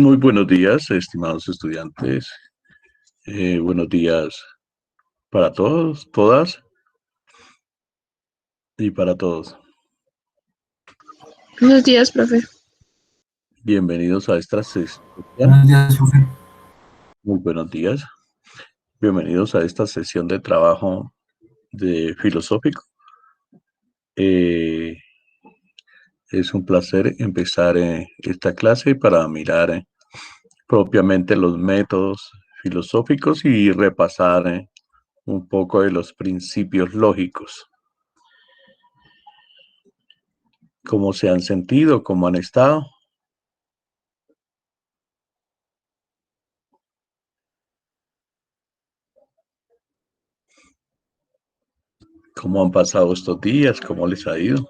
Muy buenos días, estimados estudiantes. Buenos días para todos, todas y para todos. Buenos días, profe. Bienvenidos a esta sesión. Buenos días, profe. Muy buenos días. Bienvenidos a esta sesión de trabajo de filosófico. Es un placer empezar esta clase para mirar propiamente los métodos filosóficos y repasar un poco de los principios lógicos. ¿Cómo se han sentido? ¿Cómo han estado? ¿Cómo han pasado estos días? ¿Cómo les ha ido?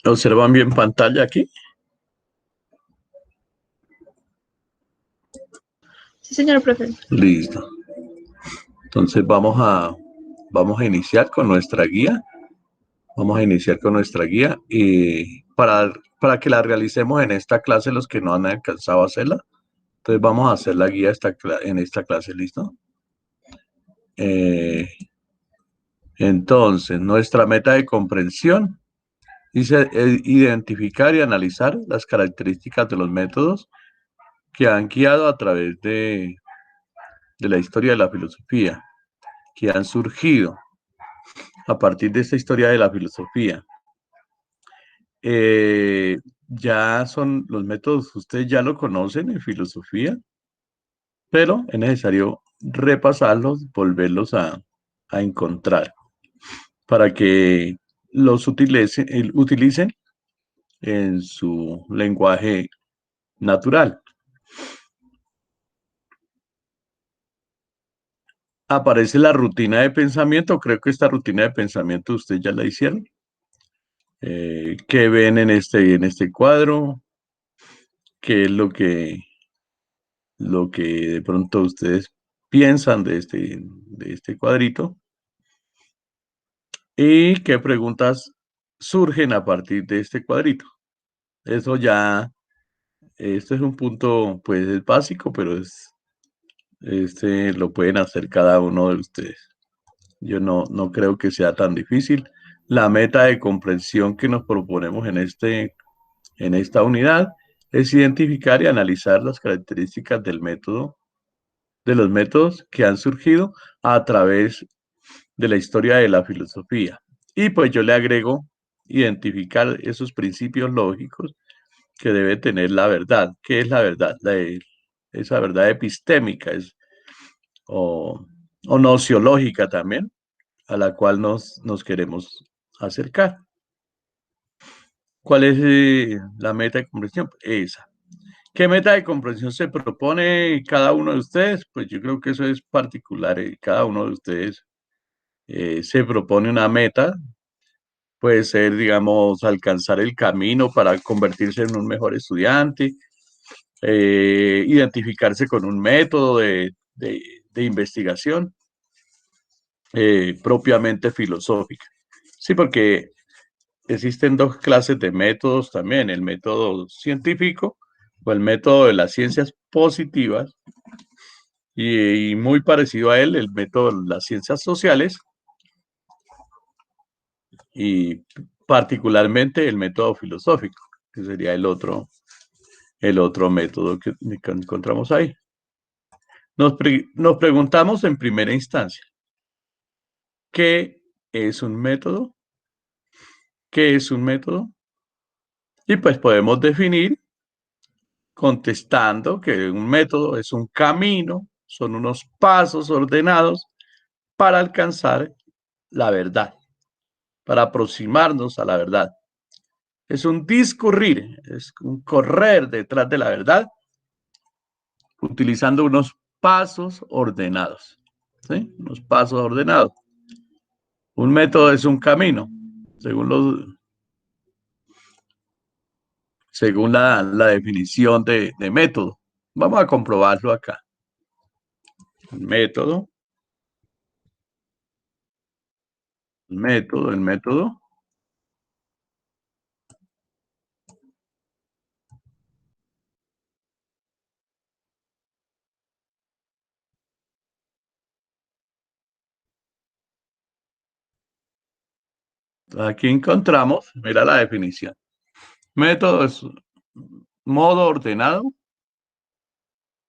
¿Observan bien pantalla aquí? Sí, señor profe. Listo. Entonces vamos a iniciar con nuestra guía. Vamos a iniciar con nuestra guía y para que la realicemos en esta clase los que no han alcanzado a hacerla. Entonces vamos a hacer la guía en esta clase, ¿listo? Entonces, nuestra meta de comprensión dice identificar y analizar las características de los métodos que han guiado a través de la historia de la filosofía, que han surgido a partir de esta historia de la filosofía. Ya son los métodos, ustedes ya lo conocen en filosofía, pero es necesario repasarlos, volverlos a encontrar para que los utilicen en su lenguaje natural. Aparece la rutina de pensamiento, creo que esta rutina de pensamiento ustedes ya la hicieron. ¿Qué ven en este cuadro? ¿Qué es lo que de pronto ustedes piensan de este cuadrito? ¿Y qué preguntas surgen a partir de este cuadrito? Eso ya, esto es un punto, pues es básico, pero lo pueden hacer cada uno de ustedes. Yo no creo que sea tan difícil. La meta de comprensión que nos proponemos en esta unidad es identificar y analizar las características del método, de los métodos que han surgido a través de la historia de la filosofía. Y pues yo le agrego identificar esos principios lógicos que debe tener la verdad. ¿Qué es la verdad? Esa verdad epistémica o nociológica también, a la cual nos queremos acercar. ¿Cuál es la meta de comprensión? Esa. ¿Qué meta de comprensión se propone cada uno de ustedes? Pues yo creo que eso es particular. Cada uno de ustedes se propone una meta. Puede ser, digamos, alcanzar el camino para convertirse en un mejor estudiante, identificarse con un método de investigación. propiamente filosófica. Sí, porque existen dos clases de métodos también, el método científico o el método de las ciencias positivas y muy parecido a él el método de las ciencias sociales y particularmente el método filosófico, que sería el otro método que encontramos ahí. Nos preguntamos en primera instancia, ¿qué es un método? ¿Qué es un método? Y pues podemos definir contestando que un método es un camino, son unos pasos ordenados para alcanzar la verdad, para aproximarnos a la verdad. Es un discurrir, es un correr detrás de la verdad, utilizando unos pasos ordenados. ¿Sí? Unos pasos ordenados. Un método es un camino, según, según la definición de método. Vamos a comprobarlo acá. Método, el método. Aquí encontramos, mira la definición. Método es modo ordenado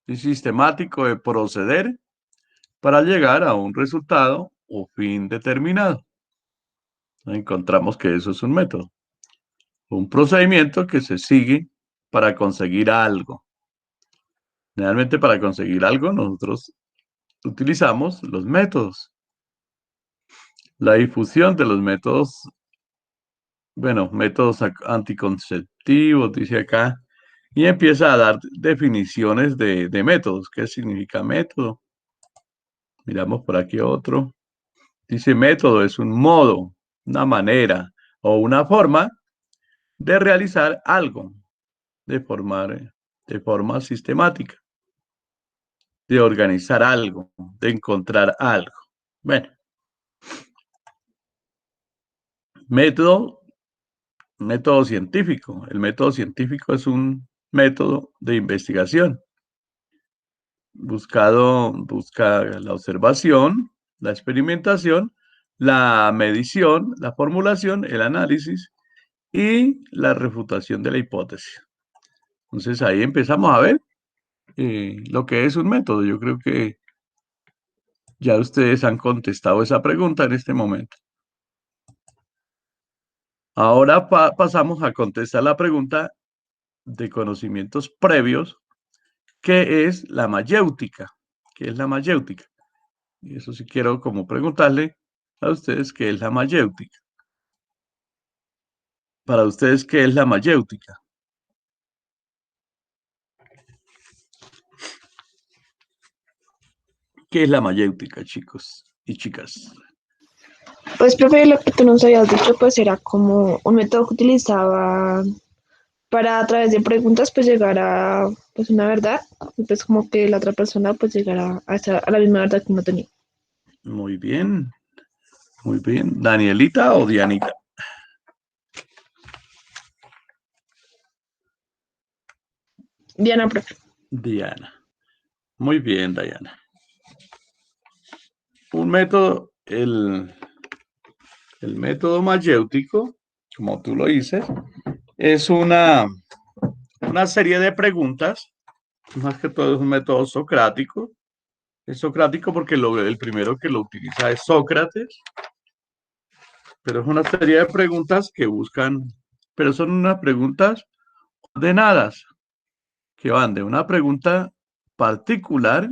y sistemático de proceder para llegar a un resultado o fin determinado. Encontramos que eso es un método, un procedimiento que se sigue para conseguir algo. Realmente para conseguir algo nosotros utilizamos los métodos. La difusión de los métodos, bueno, métodos anticonceptivos, dice acá, y empieza a dar definiciones de métodos. ¿Qué significa método? Miramos por aquí otro. Dice método es un modo, una manera o una forma de realizar algo, de formar, de forma sistemática, de organizar algo, de encontrar algo. Bueno, método, método científico. El método científico es un método de investigación busca la observación, la experimentación, la medición, la formulación, el análisis y la refutación de la hipótesis. Entonces ahí empezamos a ver lo que es un método. Yo creo que ya ustedes han contestado esa pregunta en este momento. Ahora pasamos a contestar la pregunta de conocimientos previos, ¿qué es la mayéutica? ¿Qué es la mayéutica? Y eso sí quiero como preguntarle a ustedes qué es la mayéutica. Para ustedes, ¿qué es la mayéutica? ¿Qué es la mayéutica, chicos y chicas? Pues, profe, lo que tú nos habías dicho, pues era como un método que utilizaba para a través de preguntas, pues llegar a pues una verdad, y pues como que la otra persona pues llegara a la misma verdad que uno tenía. Muy bien, muy bien. ¿Danielita o Dianita? Diana, profe. Diana. Muy bien, Diana. Un método, el método mayéutico, como tú lo dices, es una serie de preguntas, más que todo es un método socrático. Es socrático porque el primero que lo utiliza es Sócrates, pero es una serie de preguntas que buscan, pero son unas preguntas ordenadas, que van de una pregunta particular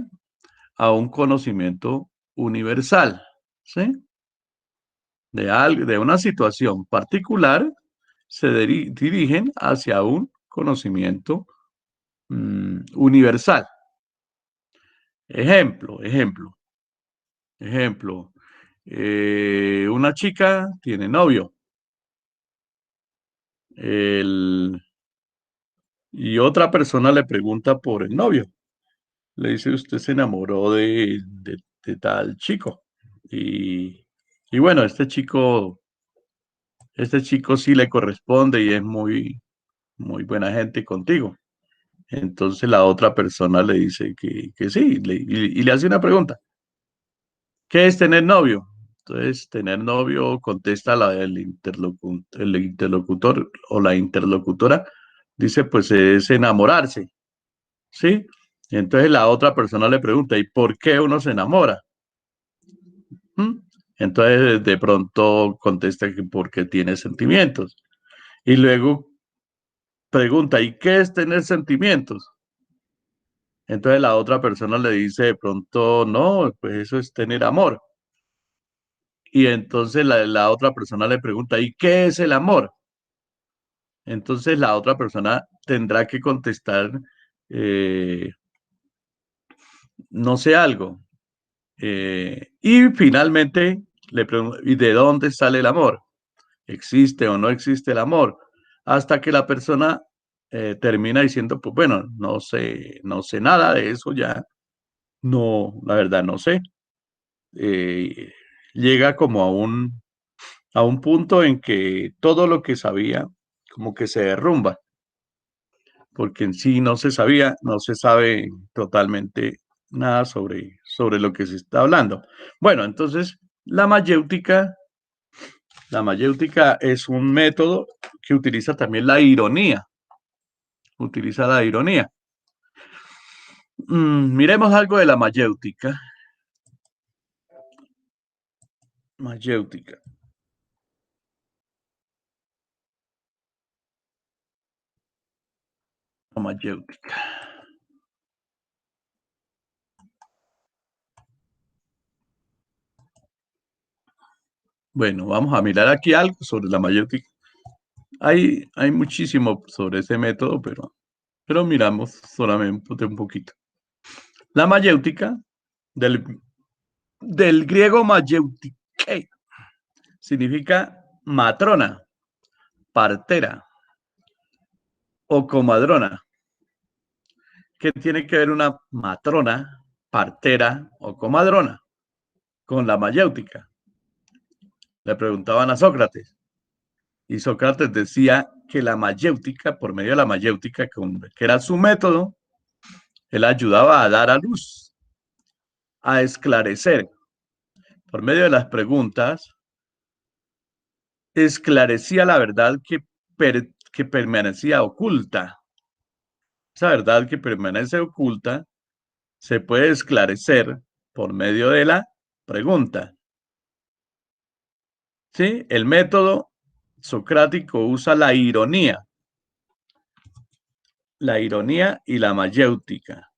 a un conocimiento universal, ¿sí? De una situación particular se dirigen hacia un conocimiento universal. Ejemplo. Una chica tiene novio el, y otra persona le pregunta por el novio. Le dice, usted se enamoró de tal chico. Y, y bueno, este chico sí le corresponde y es muy buena gente contigo. Entonces la otra persona le dice que sí y le hace una pregunta. ¿Qué es tener novio? Entonces, tener novio, contesta el interlocutor o la interlocutora, dice, pues es enamorarse, ¿sí? Entonces la otra persona le pregunta, ¿y por qué uno se enamora? ¿Mm? Entonces de pronto contesta que porque tiene sentimientos. Y luego pregunta, ¿y qué es tener sentimientos? Entonces la otra persona le dice de pronto, no, pues eso es tener amor. Y entonces la otra persona le pregunta, ¿y qué es el amor? Entonces la otra persona tendrá que contestar, eh, no sé algo. Y finalmente le pregunta, ¿y de dónde sale el amor? ¿Existe o no existe el amor? Hasta que la persona termina diciendo, pues bueno, no sé nada de eso ya, no, la verdad no sé. Eh, llega como a un punto en que todo lo que sabía como que se derrumba, porque en sí no se sabía, no se sabe totalmente nada sobre lo que se está hablando. Bueno, entonces la mayéutica es un método que utiliza también la ironía, utiliza la ironía. Miremos algo de la mayéutica. Mayéutica, la mayéutica. Bueno, vamos a mirar aquí algo sobre la mayéutica. Hay muchísimo sobre ese método, pero miramos solamente un poquito. La mayéutica, del, del griego mayéutike, significa matrona, partera o comadrona. ¿Qué tiene que ver una matrona, partera o comadrona con la mayéutica? Le preguntaban a Sócrates y Sócrates decía que la mayéutica, por medio de la mayéutica, que era su método, él ayudaba a dar a luz, a esclarecer. Por medio de las preguntas, esclarecía la verdad que permanecía oculta. Esa verdad que permanece oculta se puede esclarecer por medio de la pregunta. ¿Sí? El método socrático usa la ironía y la mayéutica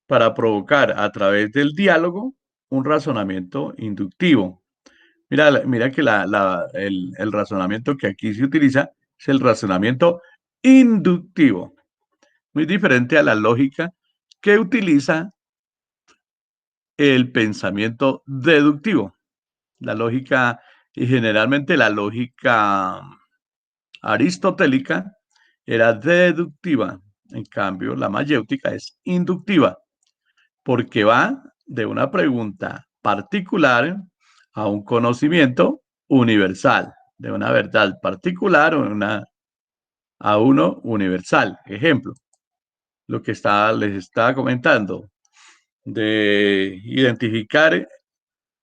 para provocar a través del diálogo un razonamiento inductivo. Mira que el razonamiento que aquí se utiliza es el razonamiento inductivo, muy diferente a la lógica que utiliza el pensamiento deductivo. La lógica, y generalmente la lógica aristotélica era deductiva, en cambio la mayéutica es inductiva, porque va de una pregunta particular a un conocimiento universal, de una verdad particular a uno universal. Ejemplo, lo que les estaba comentando, de identificar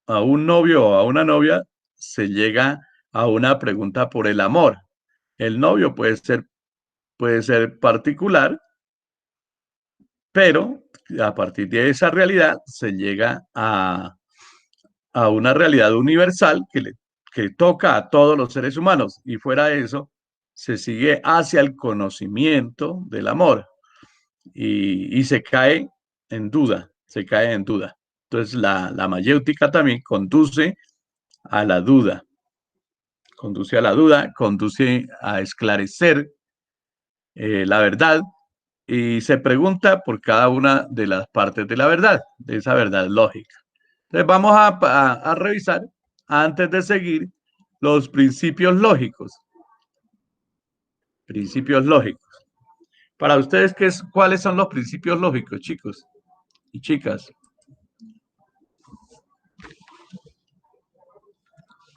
a un novio o a una novia, se llega a una pregunta por el amor. El novio puede ser particular, pero a partir de esa realidad se llega a una realidad universal que toca a todos los seres humanos y fuera de eso se sigue hacia el conocimiento del amor y se cae en duda, se cae en duda. Entonces la mayéutica también a la duda, conduce a la duda, conduce a esclarecer la verdad y se pregunta por cada una de las partes de la verdad, de esa verdad lógica. Entonces vamos a revisar, antes de seguir, los principios lógicos. Principios lógicos. Para ustedes, ¿cuáles son los principios lógicos, chicos y chicas?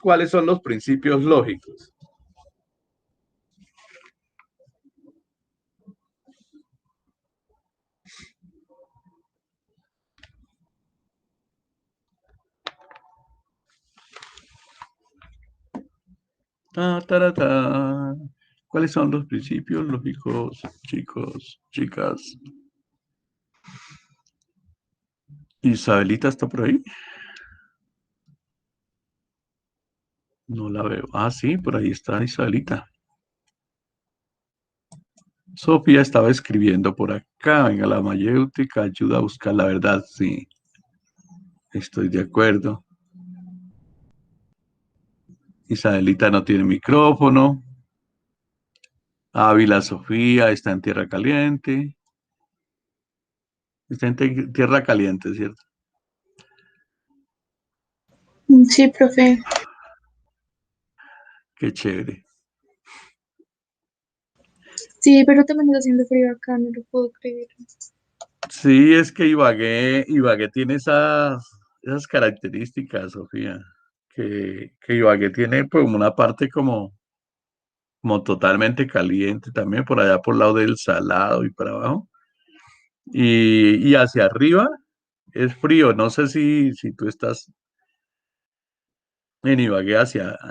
cuáles son los principios lógicos. Ta, tara, ta. ¿Cuáles son los principios lógicos, chicos, chicas? Isabelita está por ahí. No la veo. Ah, sí, por ahí está Isabelita. Sofía estaba escribiendo por acá. Venga, la mayéutica ayuda a buscar la verdad. Sí, estoy de acuerdo. Isabelita no tiene micrófono. Ávila Sofía está en tierra caliente. Está en tierra caliente, ¿cierto? Sí, profe. Qué chévere. Sí, pero también está haciendo frío acá, no lo puedo creer. Sí, es que Ibagué tiene esas características, Sofía. Que Ibagué tiene pues una parte como totalmente caliente también, por allá por el lado del Salado y para abajo. Y hacia arriba es frío. No sé si tú estás en Ibagué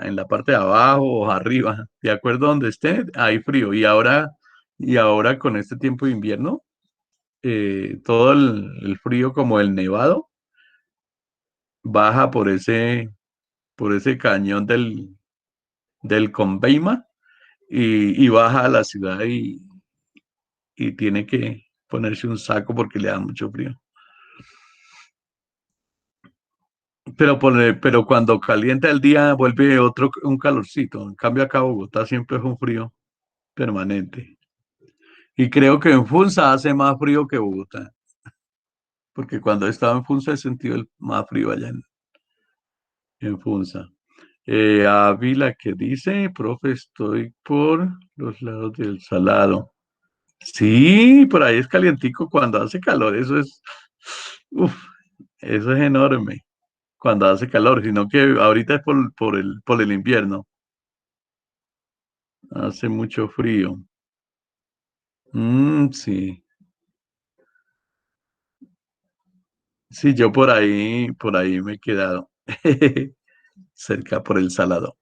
en la parte de abajo o arriba, de acuerdo a donde esté, hay frío. Y ahora con este tiempo de invierno, todo el frío como el nevado baja por ese cañón del Conveima y baja a la ciudad y tiene que ponerse un saco porque le da mucho frío. Pero cuando calienta el día vuelve un calorcito. En cambio acá Bogotá siempre es un frío permanente. Y creo que en Funza hace más frío que Bogotá, porque cuando he estado en Funza he sentido el más frío allá en Funza. Ávila que dice, profe, estoy por los lados del Salado. Sí, por ahí es calientico cuando hace calor, uf, eso es enorme cuando hace calor, sino que ahorita es por el invierno, hace mucho frío. Sí, sí, yo por ahí me he quedado cerca por el Salado.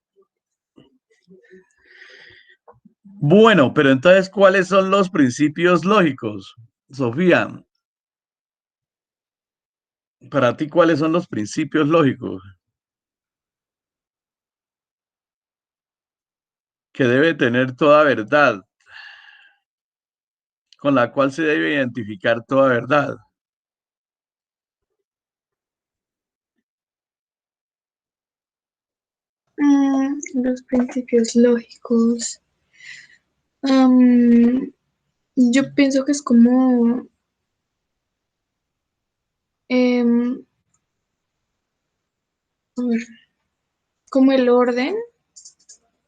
Bueno, pero entonces, ¿cuáles son los principios lógicos? Sofía, para ti, ¿cuáles son los principios lógicos que debe tener toda verdad, con la cual se debe identificar toda verdad? Los principios lógicos. Am, yo pienso que es como, em, a ver, como el orden,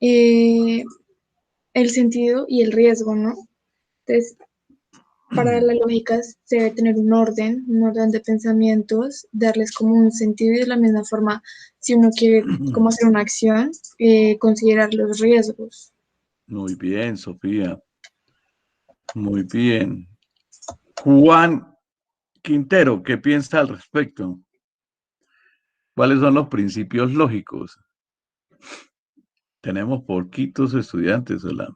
eh, el sentido y el riesgo, ¿no? Entonces, para la lógica se debe tener un orden de pensamientos, darles como un sentido y de la misma forma, si uno quiere como hacer una acción, considerar los riesgos. Muy bien, Sofía, muy bien. Juan Quintero, ¿qué piensa al respecto? ¿Cuáles son los principios lógicos? Tenemos poquitos estudiantes, hola.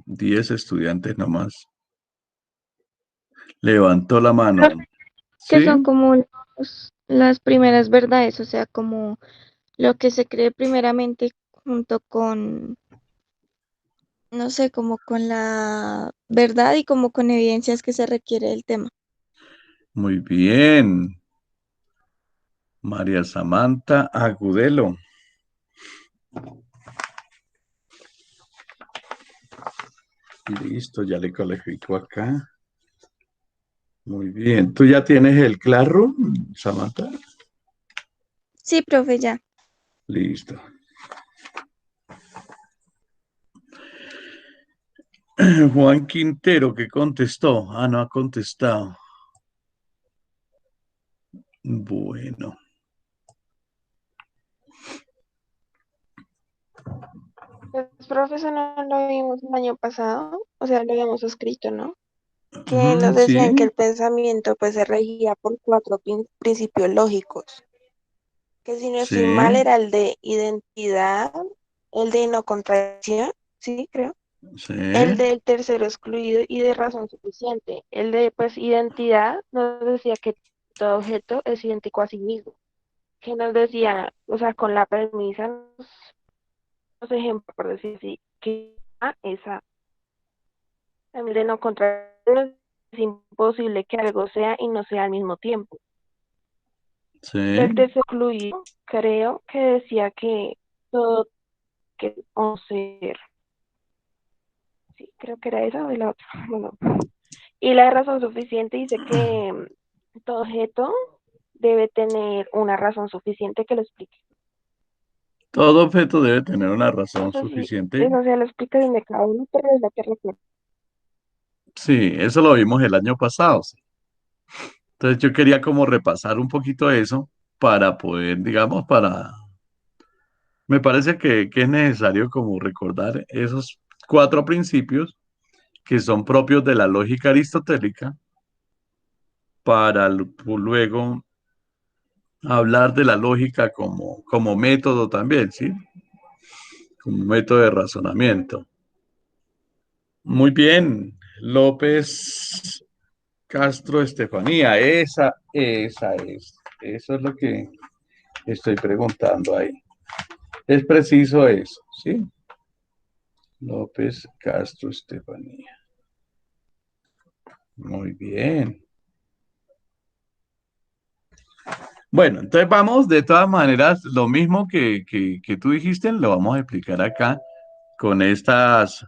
10 estudiantes nomás. Levantó la mano. Profe, que ¿Sí? son como las primeras verdades, o sea, como lo que se cree primeramente junto con, no sé, como con la verdad y como con evidencias que se requiere del tema. Muy bien. María Samantha Agudelo. Listo, ya le califico acá. Muy bien. ¿Tú ya tienes el Classroom, Samantha? Sí, profe, ya. Listo. Juan Quintero, ¿qué contestó? Ah, no ha contestado. Bueno. profesor no lo vimos el año pasado, o sea, lo habíamos escrito, ¿no? Que Ujú, nos decían que sí, el pensamiento pues se regía por cuatro principios lógicos, que si no estoy mal sí, era el de identidad, el de no contradicción, sí, creo, sí, el del tercero excluido y de razón suficiente. El de pues identidad nos decía que todo objeto es idéntico a sí mismo, que nos decía, o sea, con la premisa, los ejemplos, por decir así, que A es A. El de no contradicción es imposible que algo sea y no sea al mismo tiempo. Del sí. texto excluido, creo que decía que todo que un ser, sí, creo que era esa o la otra, bueno. Y la razón suficiente dice que todo objeto debe tener una razón suficiente que lo explique. Todo objeto debe tener una No razón sé si suficiente. eso sea la explicación de cada uno, pero es la que recuerdo. Sí, eso lo vimos el año pasado. Sí. Entonces yo quería como repasar un poquito eso para poder, digamos, me parece que es necesario como recordar esos cuatro principios que son propios de la lógica aristotélica para luego hablar de la lógica como método también, ¿sí? Como método de razonamiento. Muy bien, López Castro Estefanía, esa es, eso es lo que estoy preguntando ahí. Es preciso eso, ¿sí? López Castro Estefanía. Muy bien. Bueno, entonces vamos, de todas maneras, lo mismo que tú dijiste, lo vamos a explicar acá con estas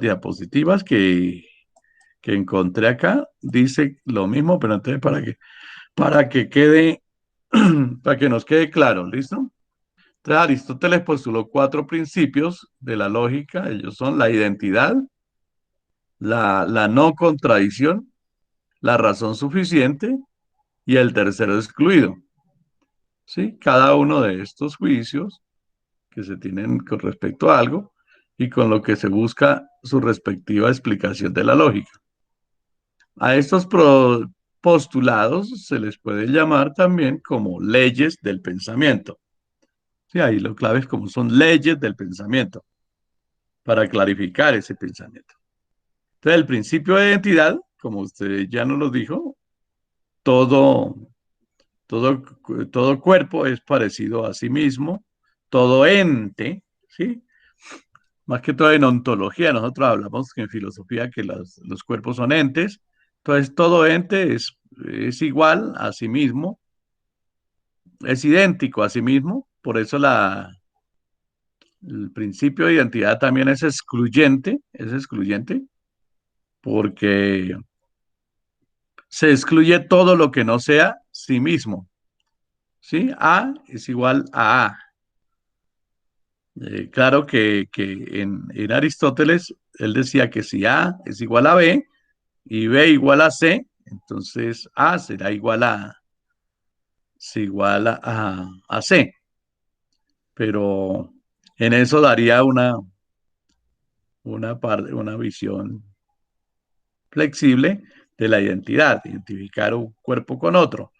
diapositivas que encontré acá. Dice lo mismo, pero entonces para que quede, para que nos quede claro, ¿listo? Entonces Aristóteles postuló cuatro principios de la lógica. Ellos son la identidad, la no contradicción, la razón suficiente y el tercero excluido. ¿Sí? Cada uno de estos juicios que se tienen con respecto a algo y con lo que se busca su respectiva explicación de la lógica. A estos postulados se les puede llamar también como leyes del pensamiento. Sí, ahí lo clave es como son leyes del pensamiento para clarificar ese pensamiento. Entonces, el principio de identidad, como usted ya nos lo dijo, todo, todo, todo cuerpo es parecido a sí mismo, todo ente, ¿sí? Más que todo en ontología, nosotros hablamos en filosofía que los cuerpos son entes, entonces todo ente es igual a sí mismo, es idéntico a sí mismo, por eso el principio de identidad también es excluyente, porque se excluye todo lo que no sea sí mismo, ¿sí? A es igual a A. Claro que en Aristóteles él decía que si A es igual a B y B igual a C, entonces A será igual a C, pero en eso daría una visión flexible de la identidad, identificar un cuerpo con otro.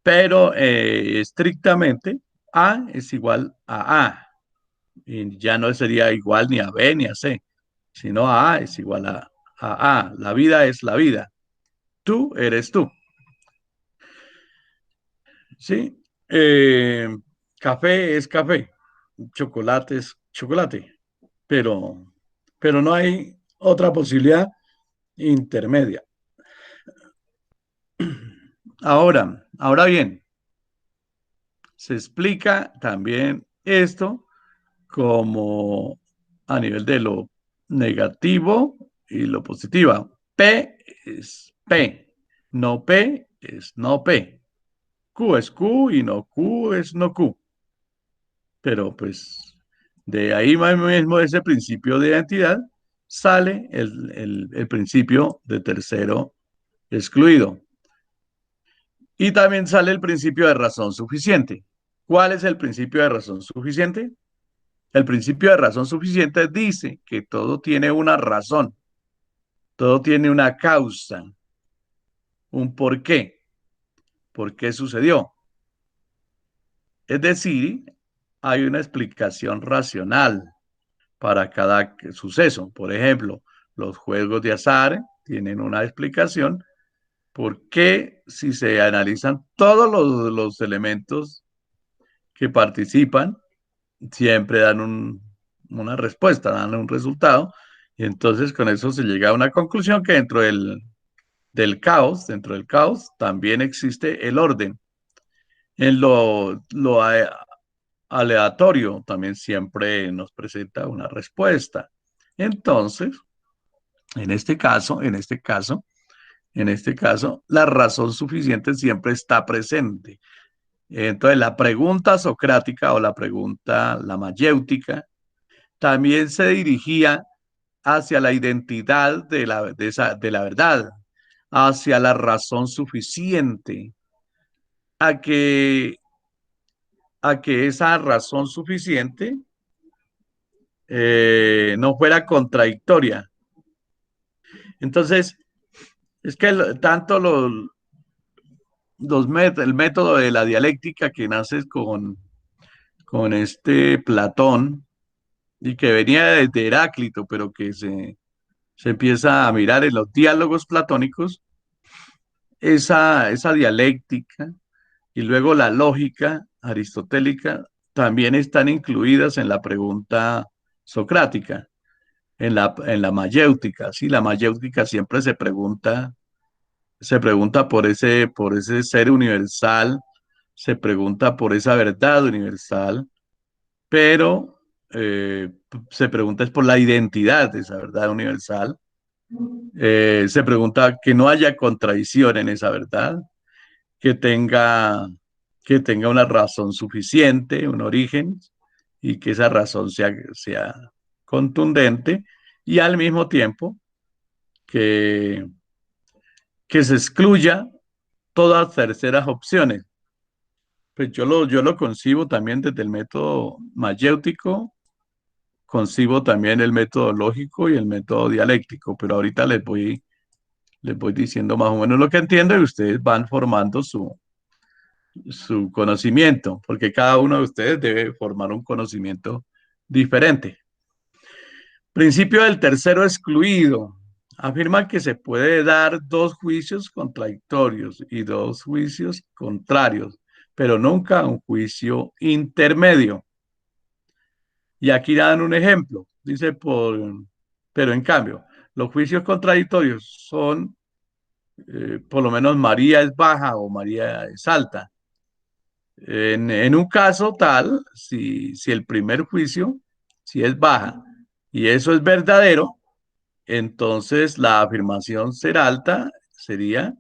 Pero estrictamente A es igual a A. Y ya no sería igual ni a B ni a C, sino A es igual a A. La vida es la vida. Tú eres tú. ¿Sí? Eh, Café es café. Chocolate es chocolate. Pero, pero no hay otra posibilidad intermedia. Ahora bien, se explica también esto como a nivel de lo negativo y lo positivo. P es P, no P es no P. Q es Q y no Q es no Q. Pero pues de ahí mismo ese principio de identidad sale el principio de tercero excluido. Y también sale el principio de razón suficiente. ¿Cuál es el principio de razón suficiente? El principio de razón suficiente dice que todo tiene una razón, todo tiene una causa, un por qué sucedió. Es decir, hay una explicación racional para cada suceso. Por ejemplo, los juegos de azar tienen una explicación porque si se analizan todos los elementos que participan, siempre dan una respuesta, dan un resultado, y entonces con eso se llega a una conclusión que dentro del caos, también existe el orden. En aleatorio también siempre nos presenta una respuesta. Entonces, en este caso, la razón suficiente siempre está presente. Entonces, la pregunta socrática o la mayéutica, también se dirigía hacia la identidad de la verdad, hacia la razón suficiente, a que, a que esa razón suficiente no fuera contradictoria. Entonces, es que tanto el método de la dialéctica que nace con este Platón y que venía desde Heráclito, pero que se empieza a mirar en los diálogos platónicos, esa dialéctica y luego la lógica aristotélica también están incluidas en la pregunta socrática, en la mayéutica. Sí, la mayéutica siempre se pregunta por ese ser universal, se pregunta por esa verdad universal, pero se pregunta es por la identidad de esa verdad universal. Se pregunta que no haya contradicción en esa verdad, que tenga, que tenga una razón suficiente, un origen, y que esa razón sea contundente, y al mismo tiempo que, que se excluya todas terceras opciones. Pues yo lo concibo también desde el método mayéutico, concibo también el método lógico y el método dialéctico, pero ahorita les voy diciendo más o menos lo que entiendo y ustedes van formando su conocimiento, porque cada uno de ustedes debe formar un conocimiento diferente. Principio del tercero excluido. Afirma que se puede dar dos juicios contradictorios y dos juicios contrarios, pero nunca un juicio intermedio. Y aquí dan un ejemplo. Dice, pero en cambio, los juicios contradictorios son, por lo menos María es baja o María es alta. En un caso tal, si el primer juicio, si es baja y eso es verdadero, entonces la afirmación ser alta sería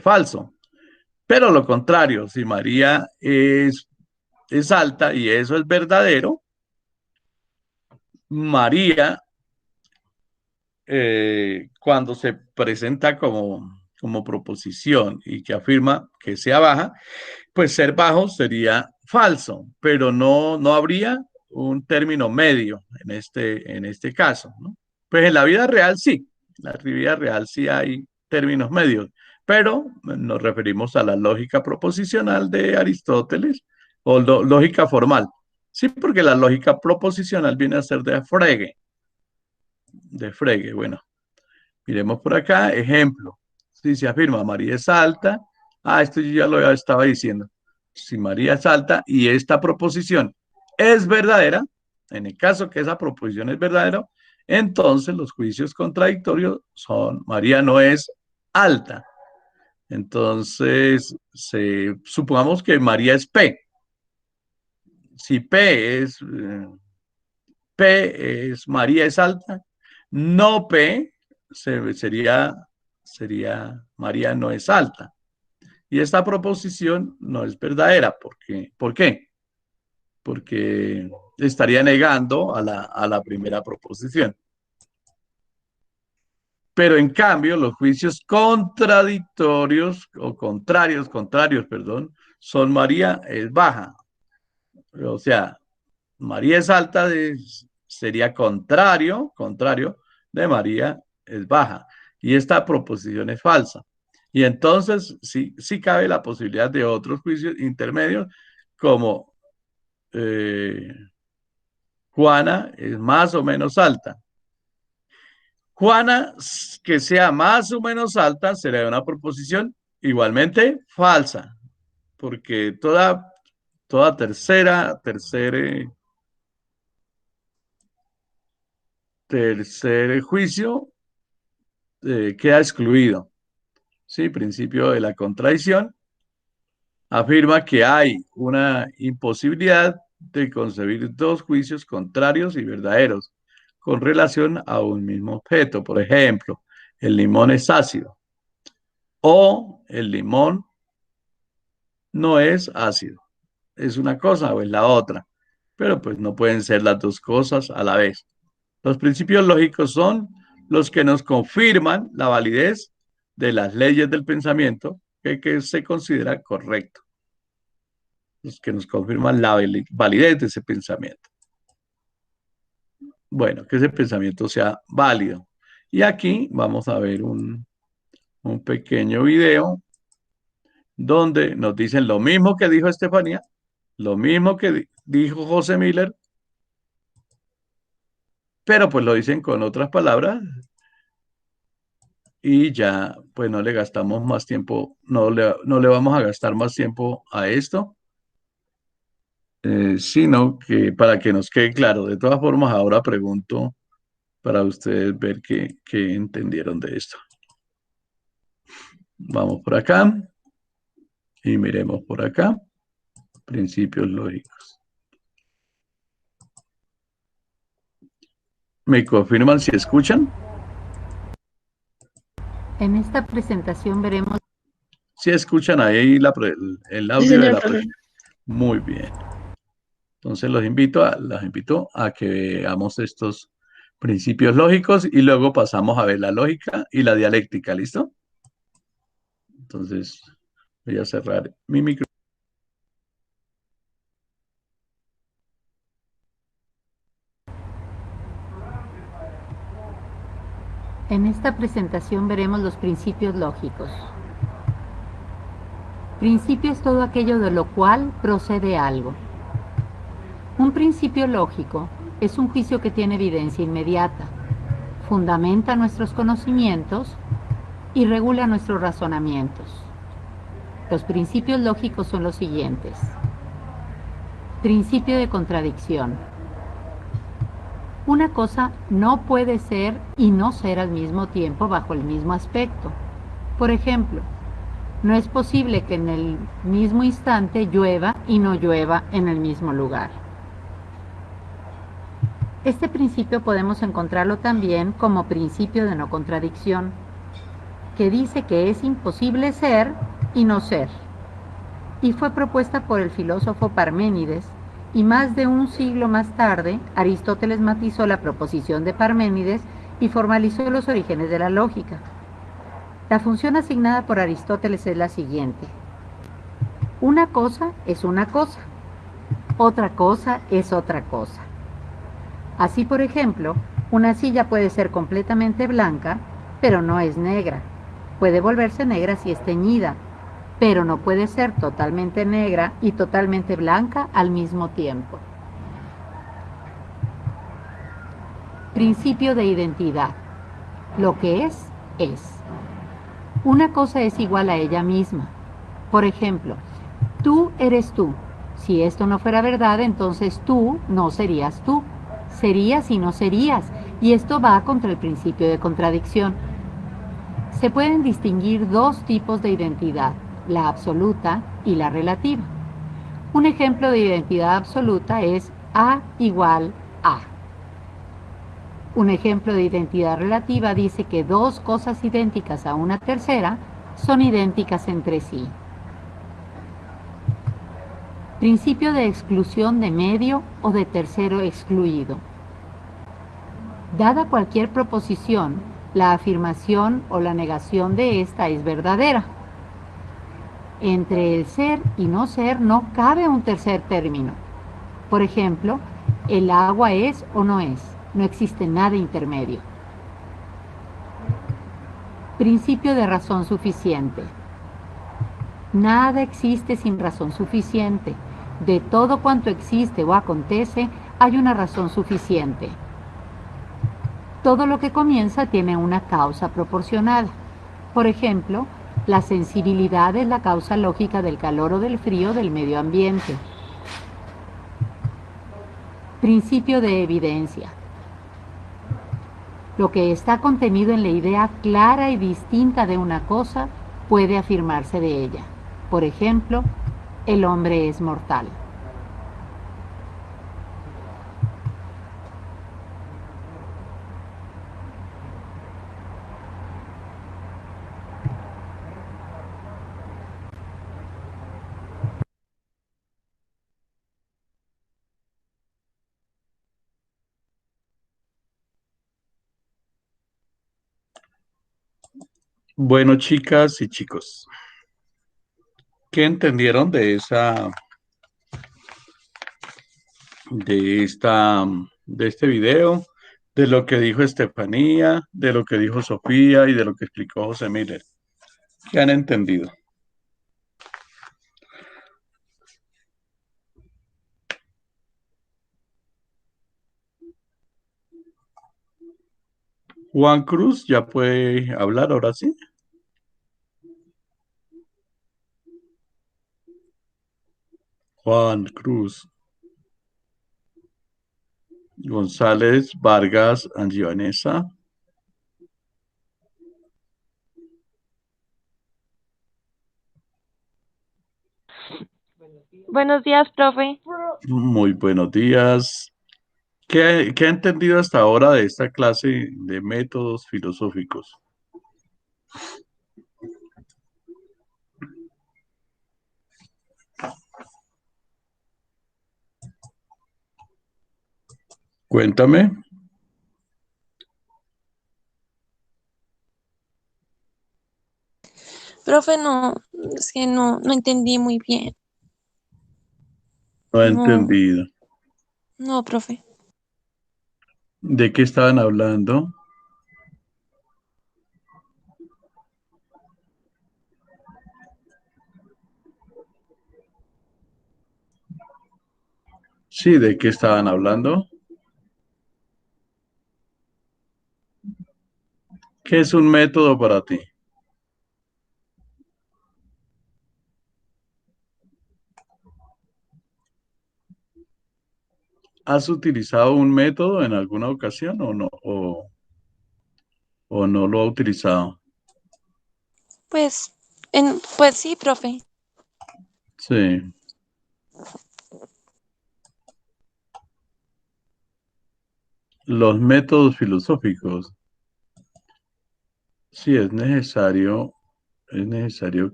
falso. Pero lo contrario, si María es alta y eso es verdadero, María, cuando se presenta como proposición y que afirma que sea baja, pues ser bajo sería falso, pero no habría un término medio en este caso, ¿no? Pues en la vida real sí, en la vida real sí hay términos medios, pero nos referimos a la lógica proposicional de Aristóteles o lógica formal. Sí, porque la lógica proposicional viene a ser de Frege. Bueno, miremos por acá, ejemplo. Si se afirma María es alta, esto yo ya lo estaba diciendo. Si María es alta y esta proposición es verdadera, en el caso que esa proposición es verdadera, entonces los juicios contradictorios son María no es alta. Entonces, supongamos que María es P. Si P es María es alta, no P sería María no es alta. Y esta proposición no es verdadera. ¿Por qué? Porque estaría negando a la primera proposición. Pero en cambio, los juicios contradictorios o contrarios, perdón, son María es baja. O sea, María es alta sería contrario de María es baja. Y esta proposición es falsa. Y entonces sí cabe la posibilidad de otros juicios intermedios, como eh, Juana es más o menos alta. Juana, que sea más o menos alta, será una proposición igualmente falsa, porque toda tercer juicio queda excluido. Sí, principio de la contradicción afirma que hay una imposibilidad de concebir dos juicios contrarios y verdaderos con relación a un mismo objeto. Por ejemplo, el limón es ácido o el limón no es ácido. Es una cosa o es la otra, pero pues no pueden ser las dos cosas a la vez. Los principios lógicos son los que nos confirman la validez de las leyes del pensamiento que se considera correcto, los que nos confirman la validez de ese pensamiento. Bueno, que ese pensamiento sea válido. Y aquí vamos a ver un pequeño video donde nos dicen lo mismo que dijo Estefanía, lo mismo que dijo José Miller, pero pues lo dicen con otras palabras y ya pues no le gastamos más tiempo, no le vamos a gastar más tiempo a esto, sino que para que nos quede claro. De todas formas, ahora pregunto para ustedes ver qué entendieron de esto. Vamos por acá y miremos por acá. Principios lógicos. ¿Me confirman si escuchan? En esta presentación veremos... Si escuchan ahí el Sí, audio de señor la profe. presentación. Muy bien. Entonces los invito a que veamos estos principios lógicos y luego pasamos a ver la lógica y la dialéctica, ¿listo? Entonces voy a cerrar mi micrófono. En esta presentación veremos los principios lógicos. Principio es todo aquello de lo cual procede algo. Un principio lógico es un juicio que tiene evidencia inmediata, fundamenta nuestros conocimientos y regula nuestros razonamientos. Los principios lógicos son los siguientes. Principio de contradicción. Una cosa no puede ser y no ser al mismo tiempo bajo el mismo aspecto. Por ejemplo, no es posible que en el mismo instante llueva y no llueva en el mismo lugar. Este principio podemos encontrarlo también como principio de no contradicción, que dice que es imposible ser y no ser, y fue propuesta por el filósofo Parménides, y más de un siglo más tarde, Aristóteles matizó la proposición de Parménides y formalizó los orígenes de la lógica. La función asignada por Aristóteles es la siguiente. Una cosa es una cosa, otra cosa es otra cosa. Así, por ejemplo, una silla puede ser completamente blanca, pero no es negra. Puede volverse negra si es teñida, pero no puede ser totalmente negra y totalmente blanca al mismo tiempo. Principio de identidad. Lo que es, es. Una cosa es igual a ella misma. Por ejemplo, tú eres tú. Si esto no fuera verdad, entonces tú no serías tú. Serías y no serías. Y esto va contra el principio de contradicción. Se pueden distinguir dos tipos de identidad, la absoluta y la relativa. Un ejemplo de identidad absoluta es A igual A. Un ejemplo de identidad relativa dice que dos cosas idénticas a una tercera son idénticas entre sí. Principio de exclusión de medio o de tercero excluido. Dada cualquier proposición, la afirmación o la negación de esta es verdadera. Entre el ser y no ser no cabe un tercer término. Por ejemplo, El agua es o no es. No existe nada intermedio. Principio de razón suficiente. Nada existe sin razón suficiente. De todo cuanto existe o acontece, hay una razón suficiente. Todo lo que comienza tiene una causa proporcionada. Por ejemplo, la sensibilidad es la causa lógica del calor o del frío del medio ambiente. Principio de evidencia. Lo que está contenido en la idea clara y distinta de una cosa puede afirmarse de ella. Por ejemplo, el hombre es mortal. Bueno, chicas y chicos, ¿qué entendieron de este video, de lo que dijo Estefanía, de lo que dijo Sofía y de lo que explicó José Miller? ¿Qué han entendido? Juan Cruz ya puede hablar ahora sí. Juan Cruz, González, Vargas, Angie Vanessa. Buenos días, profe. Muy buenos días. ¿Qué ha entendido hasta ahora de esta clase de métodos filosóficos? Cuéntame. Profe, no, es que no entendí muy bien. No he No, entendido. no, profe. ¿De qué estaban hablando? Sí, ¿de qué estaban hablando? ¿Qué es un método para ti? ¿Has utilizado un método en alguna ocasión o no? ¿O no lo ha utilizado? Pues sí, profe. Sí. Los métodos filosóficos. Sí, es necesario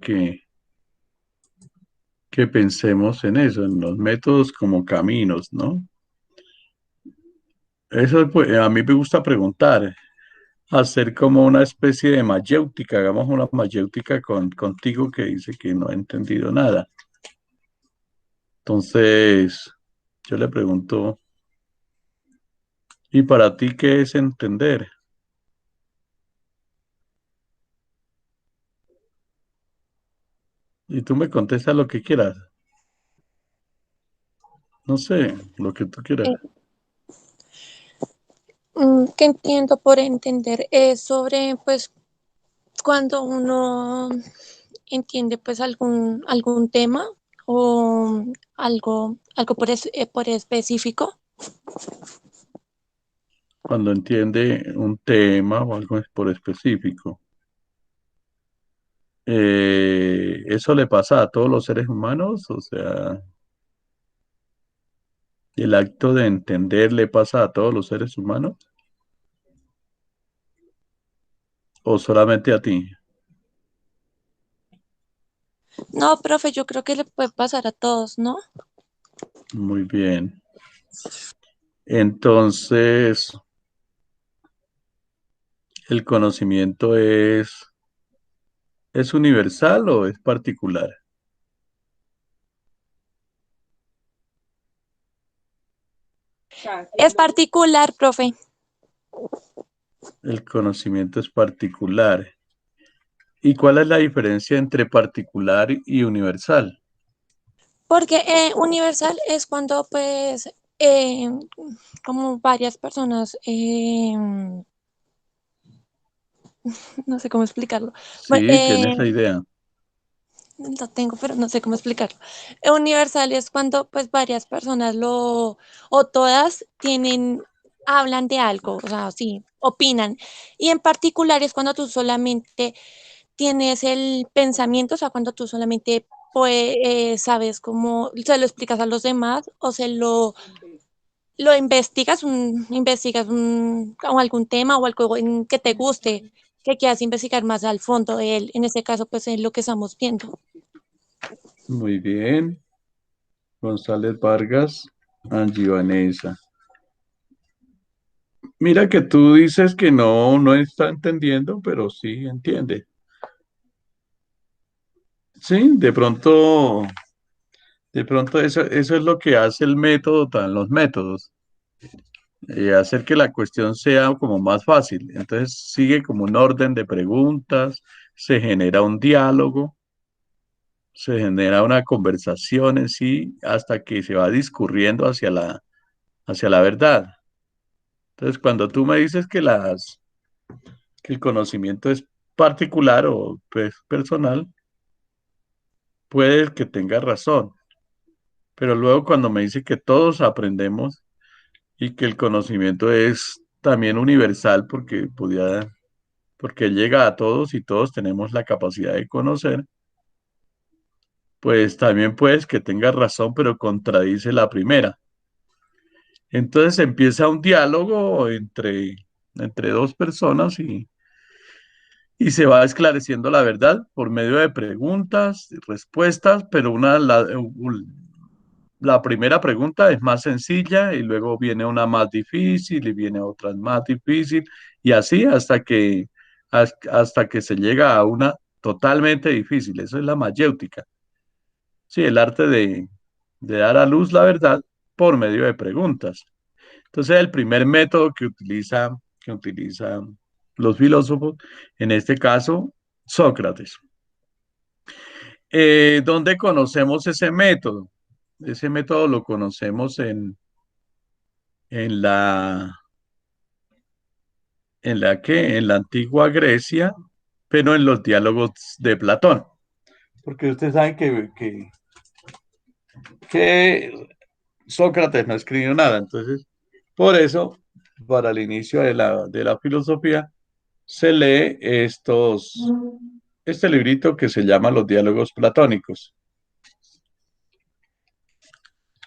que pensemos en eso, en los métodos como caminos, ¿no? Eso, pues, a mí me gusta preguntar, hacer como una especie de mayéutica, hagamos una mayéutica contigo que dice que no ha entendido nada. Entonces, yo le pregunto, ¿y para ti qué es entender? Y tú me contestas lo que quieras, no sé, lo que tú quieras. Eh, ¿Qué entiendo por entender? Es sobre, pues, cuando uno entiende, pues, algún tema o algo por específico. Cuando entiende un tema o algo por específico. ¿Eso le pasa a todos los seres humanos? O sea, ¿el acto de entender le pasa a todos los seres humanos? ¿O solamente a ti? No, profe, yo creo que le puede pasar a todos, ¿no? Muy bien. Entonces, ¿el conocimiento es universal o es particular? Es particular, profe, El conocimiento es particular. ¿Y cuál es la diferencia entre particular y universal? porque universal es cuando pues como varias personas, no sé cómo explicarlo. Bueno, Sí, tienes la idea. lo tengo, pero no sé cómo explicarlo. Universal es cuando pues varias personas o todas hablan de algo, o sea, sí, opinan. Y en particular es cuando tú solamente tienes el pensamiento, o sea, cuando tú solamente pues, sabes cómo se lo explicas a los demás o lo o algún tema o algo que te guste, que quieras investigar más al fondo de él. En este caso, pues es lo que estamos viendo. Muy bien. González Vargas, Angie Vanessa. Mira que tú dices que no está entendiendo, pero sí entiende. Sí, de pronto eso es lo que hace el método, los métodos, hacer que la cuestión sea como más fácil. Entonces sigue como un orden de preguntas, se genera un diálogo, se genera una conversación en sí, hasta que se va discurriendo hacia la verdad. Entonces, cuando tú me dices que el conocimiento es particular o pues, personal, puede que tenga razón, pero luego cuando me dice que todos aprendemos y que el conocimiento es también universal porque llega a todos y todos tenemos la capacidad de conocer, pues también puedes que tenga razón, pero contradice la primera. Entonces empieza un diálogo entre dos personas y se va esclareciendo la verdad por medio de preguntas y respuestas, pero la primera pregunta es más sencilla y luego viene una más difícil y viene otra más difícil y así hasta que se llega a una totalmente difícil. Eso es la mayéutica. Sí, el arte de dar a luz la verdad por medio de preguntas. Entonces, el primer método que utilizan los filósofos, en este caso, Sócrates. ¿Dónde conocemos ese método? Ese método lo conocemos en la, en la antigua Grecia, pero en los diálogos de Platón. Porque ustedes saben que Sócrates no escribió nada, entonces, por eso, para el inicio de la filosofía, se lee este librito que se llama Los Diálogos Platónicos.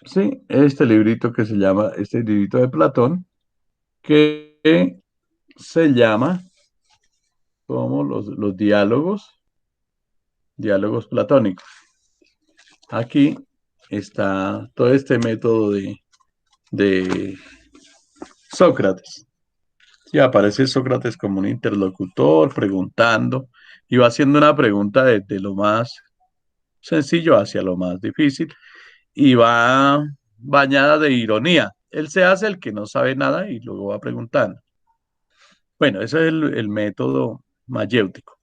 Sí, este librito de Platón, que se llama como los diálogos platónicos. Aquí está todo este método de Sócrates. Sí, aparece Sócrates como un interlocutor preguntando y va haciendo una pregunta desde lo más sencillo hacia lo más difícil y va bañada de ironía. Él se hace el que no sabe nada y luego va preguntando. Bueno, ese es el método mayéutico.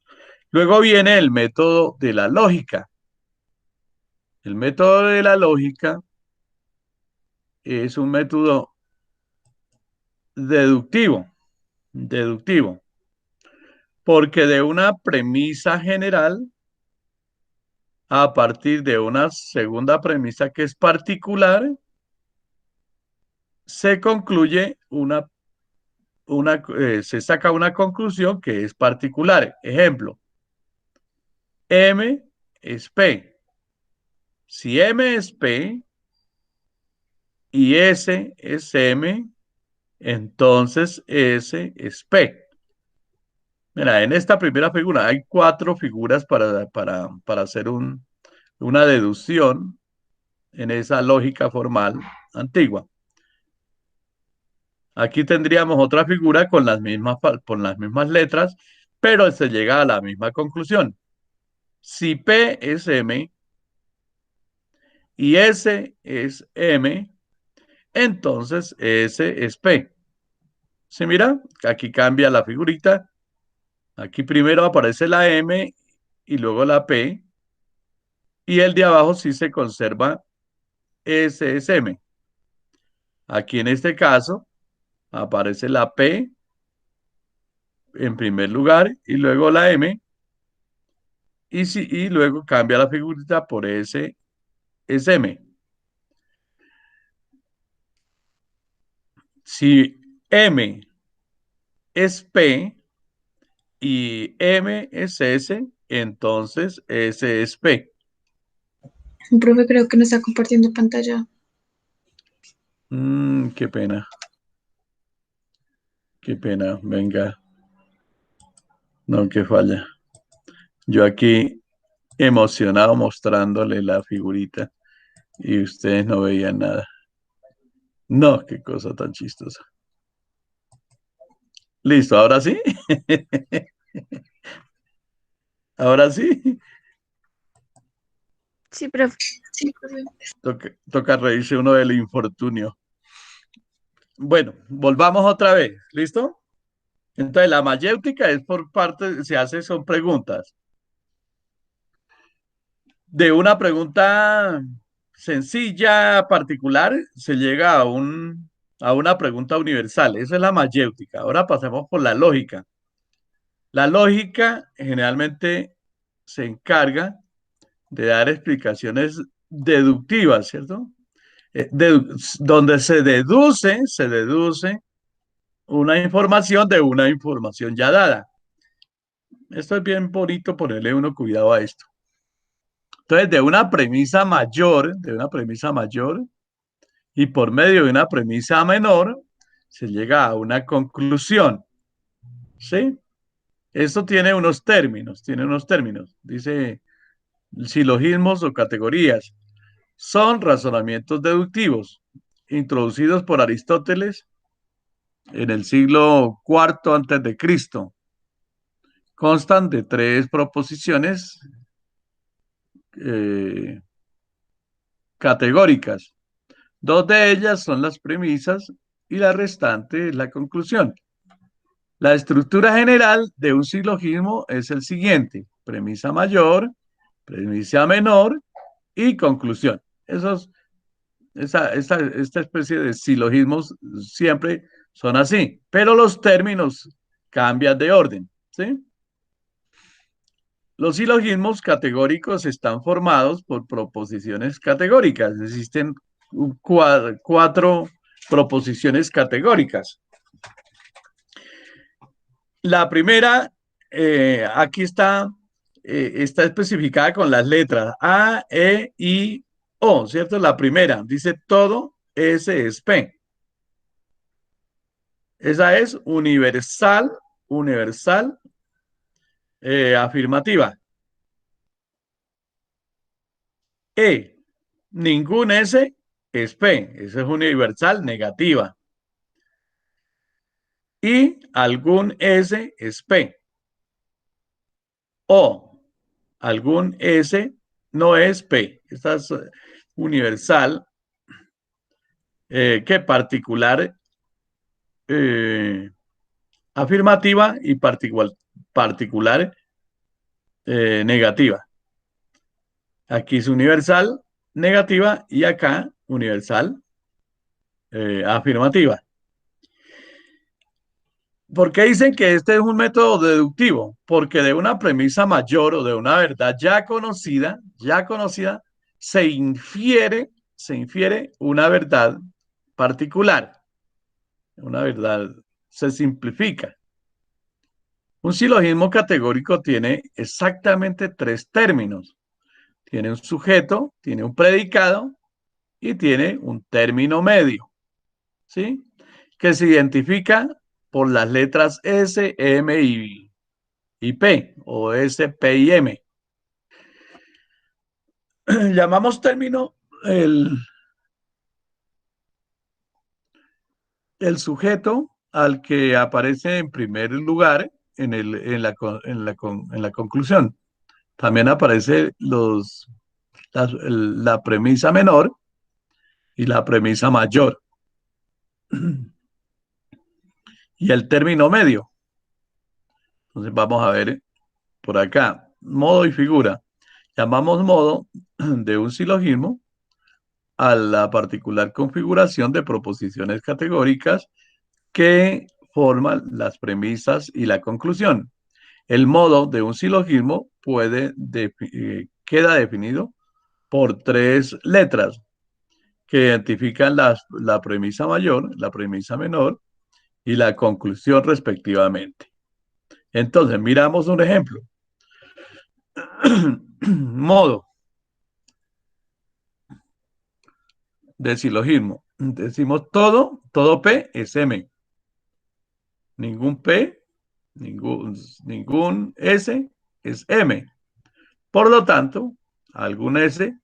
Luego viene el método de la lógica. El método de la lógica es un método deductivo, porque de una premisa general, a partir de una segunda premisa que es particular, se concluye se saca una conclusión que es particular. Ejemplo, M es P. Si M es P y S es M, entonces S es P. Mira, en esta primera figura hay 4 figuras para hacer una deducción en esa lógica formal antigua. Aquí tendríamos otra figura con las mismas letras, pero se llega a la misma conclusión. Si P es M y S es M, entonces S es P. ¿Se mira? Aquí cambia la figurita. Aquí primero aparece la M y luego la P. Y el de abajo sí se conserva S es M. Aquí en este caso aparece la P en primer lugar y luego la M. Y luego cambia la figurita por S es M. Si M es P y M es S, entonces S es P. Profe, creo que no está compartiendo pantalla. Qué pena. Qué pena. Venga. No, qué falla. Yo aquí emocionado mostrándole la figurita y ustedes no veían nada. No, qué cosa tan chistosa. Listo, ahora sí. Ahora sí. Sí, profe. Sí, profe. Toca reírse uno del infortunio. Bueno, volvamos otra vez. ¿Listo? Entonces, la mayéutica es por parte, son preguntas. De una pregunta sencilla, particular, se llega a una pregunta universal. Esa es la mayéutica. Ahora pasemos por la lógica. La lógica generalmente se encarga de dar explicaciones deductivas, ¿cierto? Donde se deduce una información de una información ya dada. Esto es bien bonito ponerle uno cuidado a esto. Entonces, de una premisa mayor y por medio de una premisa menor, se llega a una conclusión. ¿Sí? Esto tiene unos términos. Dice silogismos o categorías. Son razonamientos deductivos introducidos por Aristóteles en el siglo IV antes de Cristo. Constan de tres proposiciones eh, categóricas. Dos de ellas son las premisas y la restante es la conclusión. La estructura general de un silogismo es el siguiente: premisa mayor, premisa menor y conclusión. Esta especie de silogismos siempre son así, pero los términos cambian de orden, ¿sí? Los silogismos categóricos están formados por proposiciones categóricas. Existen cuatro proposiciones categóricas. La primera, aquí está especificada con las letras A, E, I, O, ¿cierto? La primera dice todo S es P. Esa es universal, afirmativa. E, ningún S es P. Esa es universal, negativa. Y algún S es P. O, algún S no es P. Esta es universal, que particular, afirmativa y particular, negativa. Aquí es universal, negativa y acá universal, afirmativa. ¿Por qué dicen que este es un método deductivo? Porque de una premisa mayor o de una verdad ya conocida, se infiere una verdad particular. Una verdad se simplifica. Un silogismo categórico tiene exactamente tres términos. Tiene un sujeto, tiene un predicado y tiene un término medio, ¿sí? Que se identifica por las letras S, M y P, o S, P y M. Llamamos término el sujeto al que aparece en primer lugar en la conclusión. También aparece la premisa menor y la premisa mayor. y el término medio. Entonces vamos a ver por acá, modo y figura. Llamamos modo de un silogismo a la particular configuración de proposiciones categóricas que forman las premisas y la conclusión. El modo de un silogismo queda definido por tres letras que identifican la premisa mayor, la premisa menor y la conclusión respectivamente. Entonces, miramos un ejemplo. Modo de silogismo. Decimos todo P es M. Ningún P, ningún S es M. Por lo tanto, algún S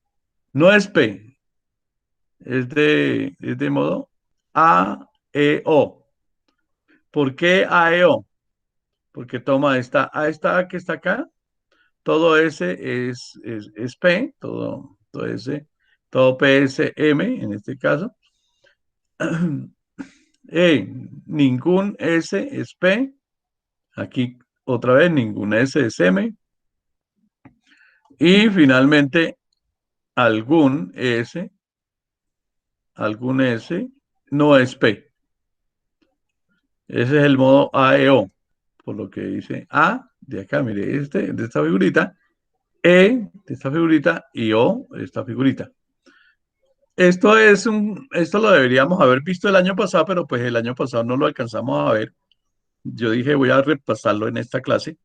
no es P, es de modo A, E, O. ¿Por qué A, E, O? Porque toma esta A que está acá, todo S es P, todo S, todo P es M en este caso. E, ningún S es P, aquí otra vez ningún S es M. Y finalmente algún S no es P. Ese es el modo AEO, por lo que dice A de acá, mire, de esta figurita, E de esta figurita y O de esta figurita. Esto lo deberíamos haber visto el año pasado, pero pues el año pasado no lo alcanzamos a ver. Yo dije, voy a repasarlo en esta clase,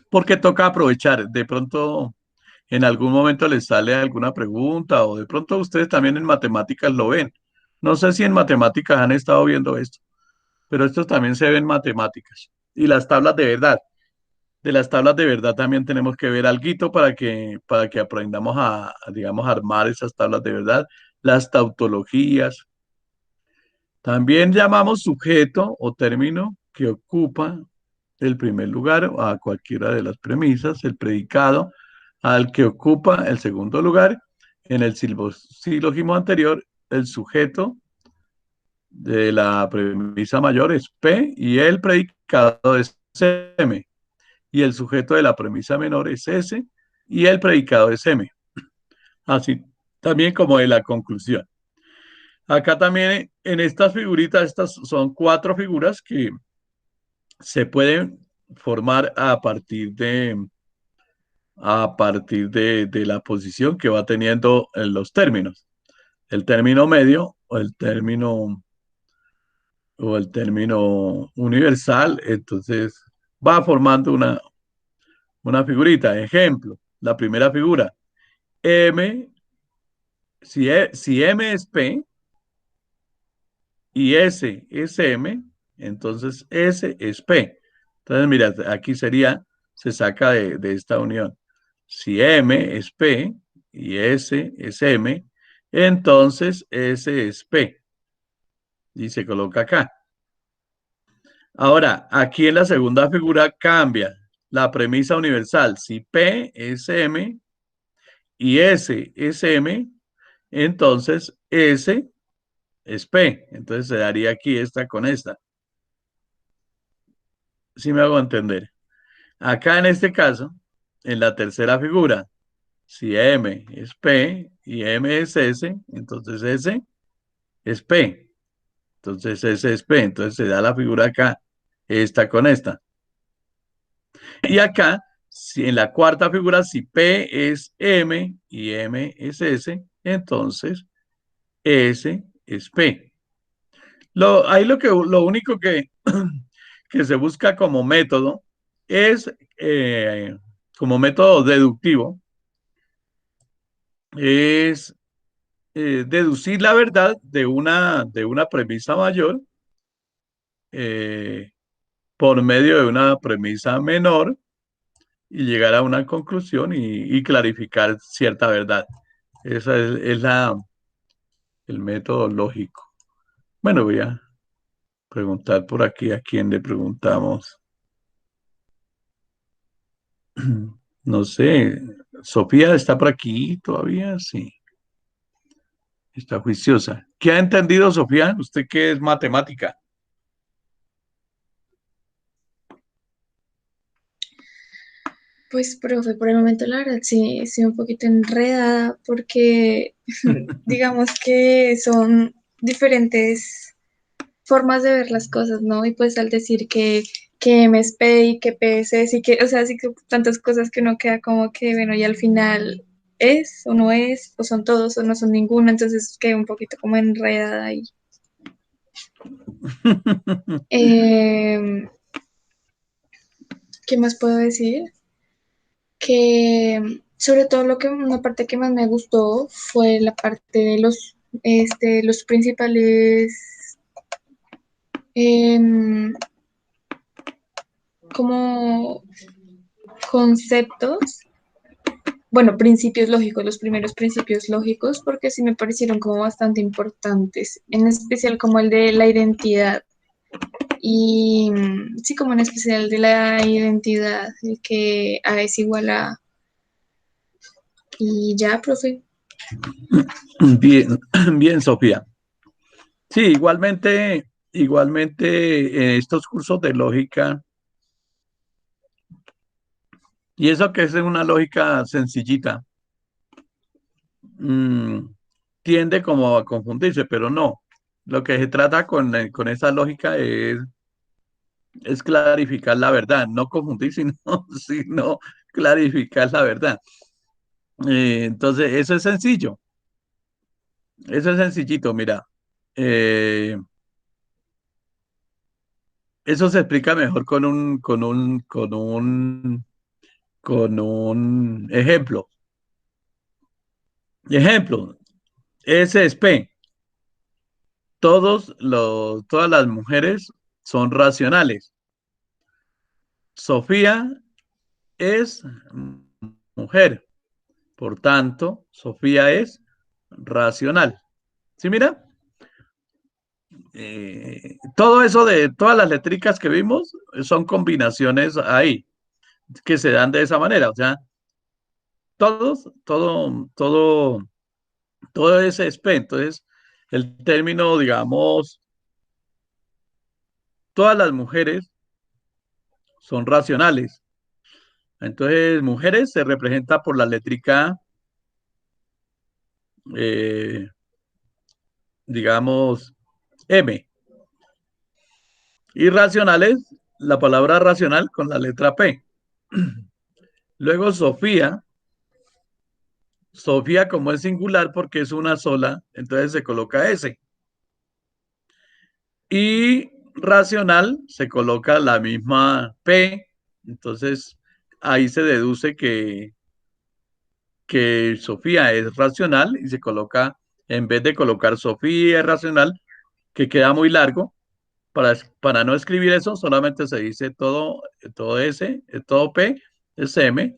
porque toca aprovechar. De pronto, en algún momento les sale alguna pregunta o de pronto ustedes también en matemáticas lo ven. No sé si en matemáticas han estado viendo esto, pero esto también se ve en matemáticas. Y las tablas de verdad. De las tablas de verdad también tenemos que ver alguito para que aprendamos digamos, armar esas tablas de verdad. Las tautologías. También llamamos sujeto o término que ocupa el primer lugar a cualquiera de las premisas, el predicado al que ocupa el segundo lugar. En el silogismo anterior, el sujeto de la premisa mayor es P y el predicado es M. Y el sujeto de la premisa menor es S y el predicado es M. Así también como de la conclusión. Acá también en estas figuritas, estas son cuatro figuras que se pueden formar a partir de la posición que va teniendo en los términos. El término medio o el término universal, entonces va formando una figurita. Ejemplo, la primera figura, M, si M es P y S es M, entonces S es P. Entonces, mira, aquí se saca de esta unión. Si M es P y S es M, entonces S es P. Y se coloca acá. Ahora, aquí en la segunda figura cambia la premisa universal. Si P es M y S es M, entonces S es P. Entonces se daría aquí esta con esta. ¿Sí me hago entender? Acá en este caso, en la tercera figura, si M es P y M es S, entonces S es P. Entonces S es P. Entonces se da la figura acá, esta con esta. Y acá, si en la cuarta figura, si P es M y M es S, entonces S es P. Lo único que se busca como método es, como método deductivo, es deducir la verdad de una premisa mayor eh, por medio de una premisa menor y llegar a una conclusión y clarificar cierta verdad. Ese es el método lógico. Bueno, voy a preguntar por aquí a quién le preguntamos. No sé, Sofía está por aquí todavía, sí. Está juiciosa. ¿Qué ha entendido, Sofía? ¿Usted qué es matemática? Pues, profe, por el momento la verdad sí estoy un poquito enredada porque digamos que son diferentes formas de ver las cosas, ¿no? Y pues al decir que M es P y que P es S y que, o sea, así que tantas cosas que uno queda como que, bueno, y al final es o no es, o son todos o no son ninguno, entonces quedé un poquito como enredada ahí. Em, ¿Qué más puedo decir? Que sobre todo lo que una parte que más me gustó fue la parte de los principales em, como conceptos, bueno, principios lógicos, los primeros principios lógicos, porque sí me parecieron como bastante importantes, en especial como el de la identidad. Y sí, como en especial de la identidad, el que A es igual a... Y ya, profe. Bien, bien, Sofía. Sí, igualmente en estos cursos de lógica, y eso que es una lógica sencillita, mm, tiende como a confundirse, pero no. Lo que se trata con esa lógica es clarificar la verdad, no confundir, sino, sino clarificar la verdad. Entonces, eso es sencillito, mira. Eh, Eso se explica mejor con un ejemplo. Ejemplo, S es P. Todas las mujeres son racionales. Sofía es mujer. Por tanto, Sofía es racional. ¿Sí, mira? Todo eso de todas las letricas que vimos son combinaciones ahí que se dan de esa manera. O sea, todos, todo ese es P. Entonces, el término, digamos, todas las mujeres son racionales. Entonces, mujeres se representa por la letrica, eh, digamos, M. Y racionales, la palabra racional con la letra P. Luego, Sofía como es singular porque es una sola, entonces se coloca S. Y racional se coloca la misma P. Entonces, ahí se deduce que Sofía es racional y se coloca, en vez de colocar Sofía es racional, que queda muy largo, para no escribir eso, solamente se dice todo S, todo P es M,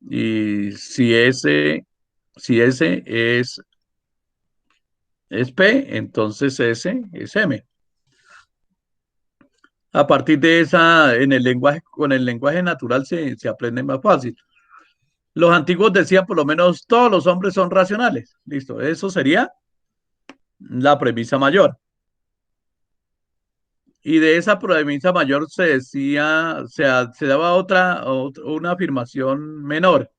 y si S es P, entonces S es M. A partir de esa, en el lenguaje, con el lenguaje natural se aprende más fácil. Los antiguos decían por lo menos todos los hombres son racionales. Listo, eso sería la premisa mayor. Y de esa premisa mayor se decía, se daba una afirmación menor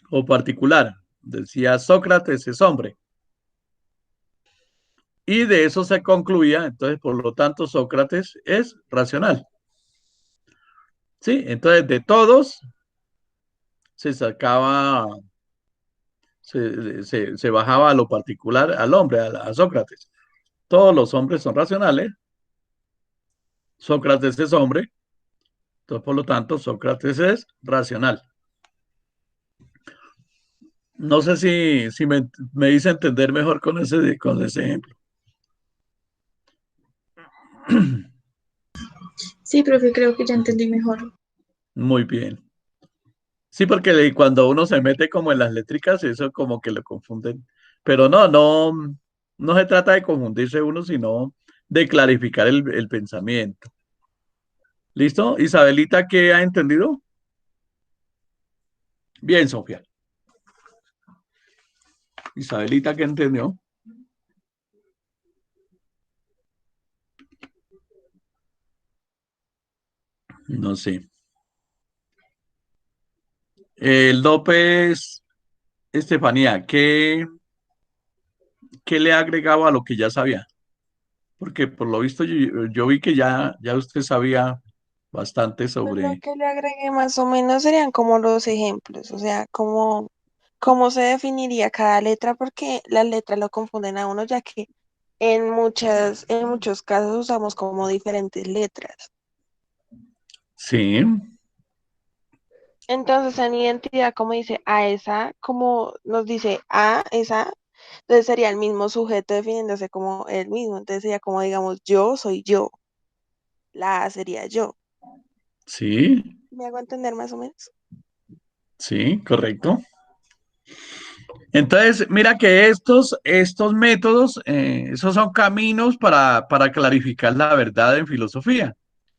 o particular. Decía Sócrates es hombre. Y de eso se concluía, entonces, por lo tanto, Sócrates es racional. ¿Sí? Entonces, de todos se sacaba, se bajaba a lo particular al hombre, a Sócrates. Todos los hombres son racionales. Sócrates es hombre. Entonces, por lo tanto, Sócrates es racional. No sé si me hice entender mejor con ese ejemplo. Sí, profe, creo que ya entendí mejor. Muy bien. Sí, porque cuando uno se mete como en las létricas, eso como que lo confunden. Pero no se trata de confundirse uno, sino de clarificar el pensamiento. ¿Listo? Isabelita, ¿qué ha entendido? Bien, Sofía. Isabelita, ¿qué entendió? No sé. El dope es, Estefanía, ¿qué le ha agregado a lo que ya sabía? Porque por lo visto yo vi que ya usted sabía bastante Pues lo sobre... que le agregué más o menos serían como los ejemplos, o sea, cómo se definiría cada letra, porque las letras lo confunden a uno, ya que en muchos casos usamos como diferentes letras. Sí, Entonces, en identidad, como dice a esa, como nos dice a esa, entonces sería el mismo sujeto definiéndose como el mismo. Entonces sería como, digamos, yo soy yo, la A sería yo. sí, ¿Me hago entender más o menos? sí, correcto. Entonces, mira que estos métodos, esos son caminos para clarificar la verdad en filosofía.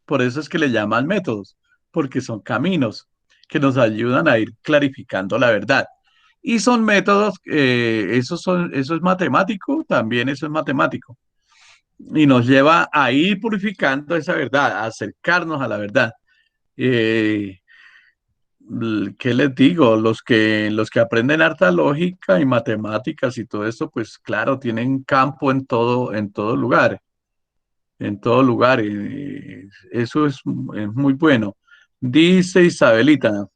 Por eso es que le llaman métodos, porque son caminos que nos ayudan a ir clarificando la verdad. Y son métodos, eso es matemático, también eso es matemático. Y nos lleva a ir purificando esa verdad, a acercarnos a la verdad. Eh, ¿Qué les digo? Los que aprenden harta lógica y matemáticas y todo eso, pues claro, tienen campo en todo lugar, en todo lugar. Eso es muy bueno. Dice Isabelita,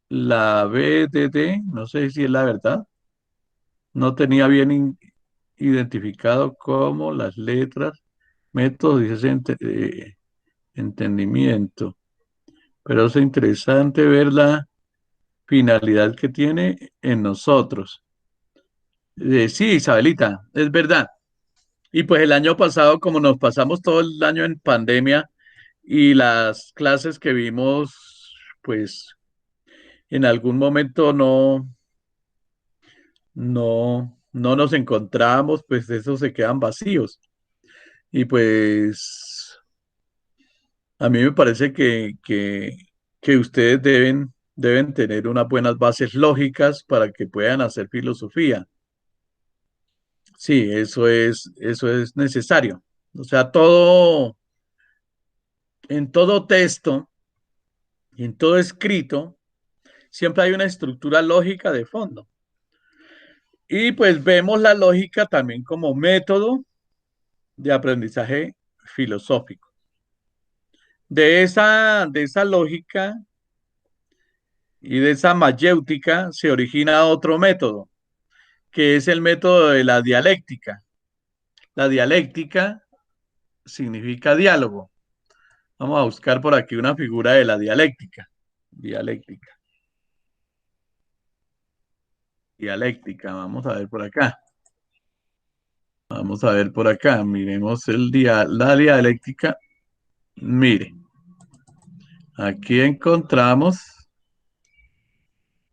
la BDD, no sé si es la verdad, no tenía bien identificado cómo las letras, métodos, dice entendimiento. Pero es interesante ver la finalidad que tiene en nosotros. Sí, Isabelita, es verdad. Y pues el año pasado, como nos pasamos todo el año en pandemia y las clases que vimos, pues en algún momento no nos encontramos, pues esos se quedan vacíos. Y pues a mí me parece que ustedes deben tener unas buenas bases lógicas para que puedan hacer filosofía. Sí, eso es necesario. O sea, en todo texto, en todo escrito, siempre hay una estructura lógica de fondo. Y pues vemos la lógica también como método de aprendizaje filosófico. De esa lógica y de esa mayéutica se origina otro método, que es el método de la dialéctica. La dialéctica significa diálogo. Vamos a buscar por aquí una figura de la dialéctica. Dialéctica. Dialéctica. Vamos a ver por acá. Vamos a ver por acá. Miremos la dialéctica. Mire, aquí encontramos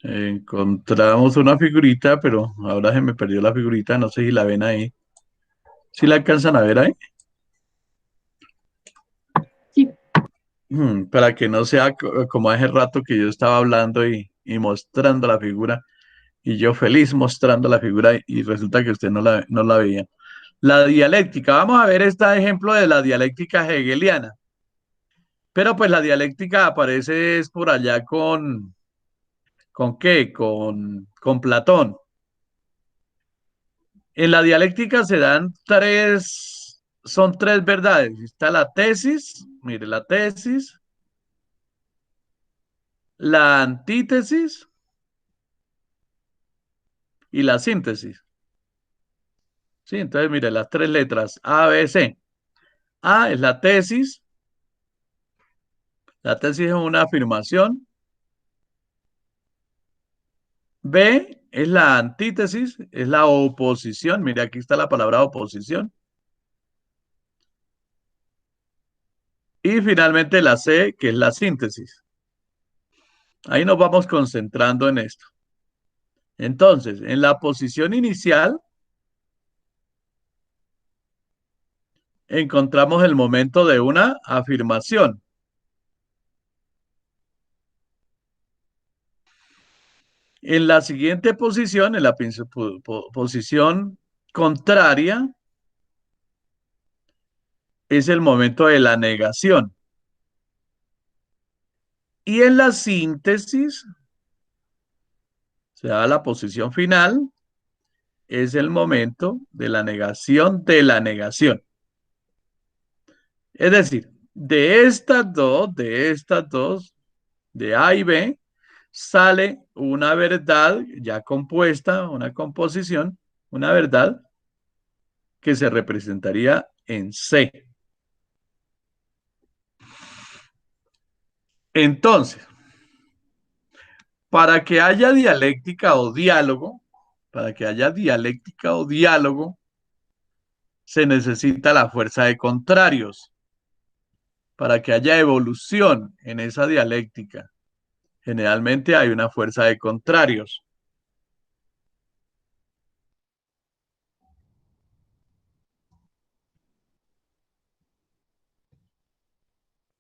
una figurita, pero ahora se me perdió la figurita. No sé si la ven ahí. ¿Si la alcanzan a ver ahí? Sí. Para que no sea como hace rato que yo estaba hablando y mostrando la figura. Y yo feliz mostrando la figura y resulta que usted no la veía. La dialéctica, vamos a ver este ejemplo de la dialéctica hegeliana, pero pues la dialéctica aparece es por allá ¿con qué? Con Platón. En la dialéctica son tres verdades. Está la tesis, mire, la tesis, la antítesis y la síntesis. Sí, entonces mire, las tres letras A, B, C. A es la tesis. La tesis es una afirmación. B es la antítesis, es la oposición. Mire, aquí está la palabra oposición. Y finalmente la C, que es la síntesis. Ahí nos vamos concentrando en esto. Entonces, en la posición inicial encontramos el momento de una afirmación. En la siguiente posición, en la posición contraria, es el momento de la negación. Y en la síntesis, se da la posición final, es el momento de la negación de la negación. Es decir, de A y B, sale una verdad ya compuesta, una composición, una verdad que se representaría en C. Entonces, para que haya dialéctica o diálogo, para que haya dialéctica o diálogo, se necesita la fuerza de contrarios. Para que haya evolución en esa dialéctica, generalmente hay una fuerza de contrarios.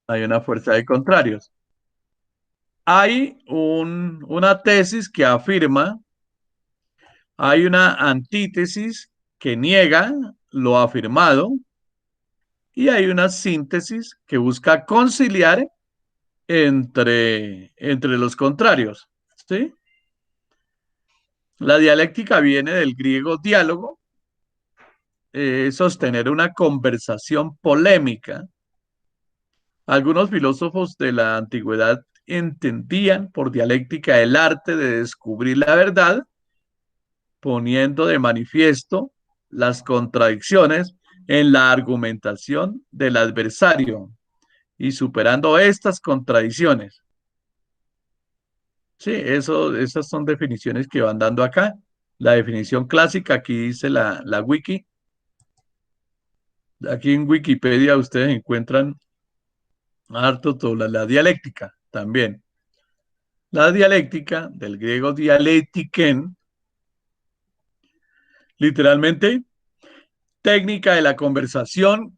Hay una fuerza de contrarios. Hay una tesis que afirma, hay una antítesis que niega lo afirmado y hay una síntesis que busca conciliar entre los contrarios. ¿Sí? La dialéctica viene del griego diálogo, sostener una conversación polémica. Algunos filósofos de la antigüedad entendían por dialéctica el arte de descubrir la verdad, poniendo de manifiesto las contradicciones en la argumentación del adversario y superando estas contradicciones. Sí, esas son definiciones que van dando acá. La definición clásica, aquí dice la wiki. Aquí en Wikipedia ustedes encuentran harto toda la dialéctica también. La dialéctica, del griego dialéctiken, literalmente, técnica de la conversación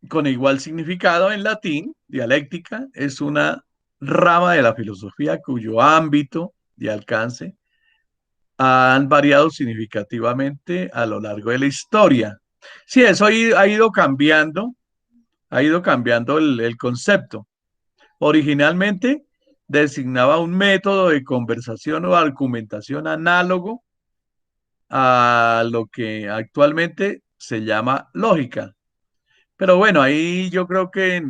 con igual significado en latín, dialéctica, es una rama de la filosofía cuyo ámbito de alcance han variado significativamente a lo largo de la historia. Sí, eso ha ido cambiando el concepto. Originalmente designaba un método de conversación o argumentación análogo a lo que actualmente se llama lógica. Pero bueno, ahí yo creo que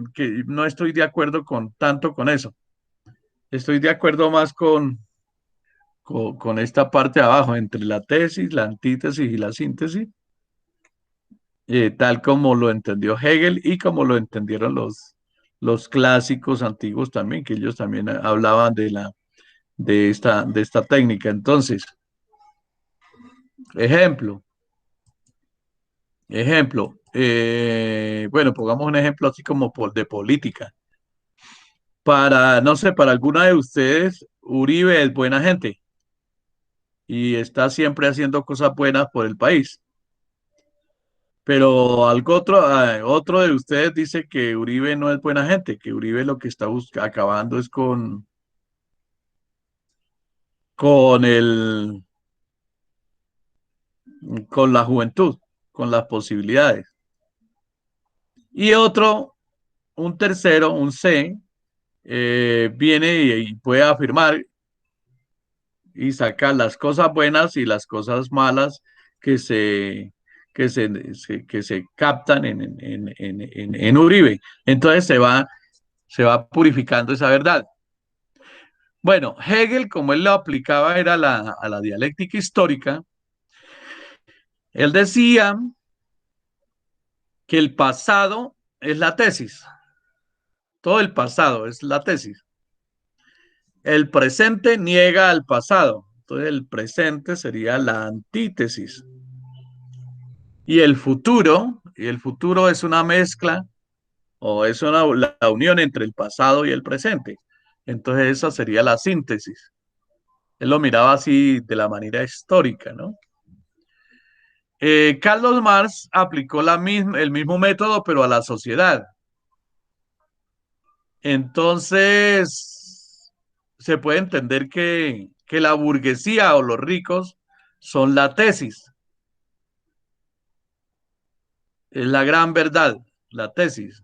no estoy de acuerdo tanto con eso. Estoy de acuerdo más con esta parte de abajo, entre la tesis, la antítesis y la síntesis, tal como lo entendió Hegel y como lo entendieron los clásicos antiguos también, que ellos también hablaban de esta técnica. Entonces, ejemplo, bueno, pongamos un ejemplo así como de política. No sé, para alguna de ustedes, Uribe es buena gente y está siempre haciendo cosas buenas por el país. Pero otro de ustedes dice que Uribe no es buena gente, que Uribe lo que está acabando es con el, con la juventud, con las posibilidades. Y un tercero, un C, viene y puede afirmar y sacar las cosas buenas y las cosas malas que se, que se captan en Uribe. Entonces se va purificando esa verdad. Bueno, Hegel, como él lo aplicaba, era a la dialéctica histórica. Él decía que el pasado es la tesis. Todo el pasado es la tesis. El presente niega al pasado. Entonces el presente sería la antítesis. Y el futuro es una mezcla o es la unión entre el pasado y el presente. Entonces esa sería la síntesis. Él lo miraba así de la manera histórica, ¿no? Carlos Marx aplicó el mismo método, pero a la sociedad. Entonces, se puede entender que que la burguesía o los ricos son la tesis, es la gran verdad, la tesis.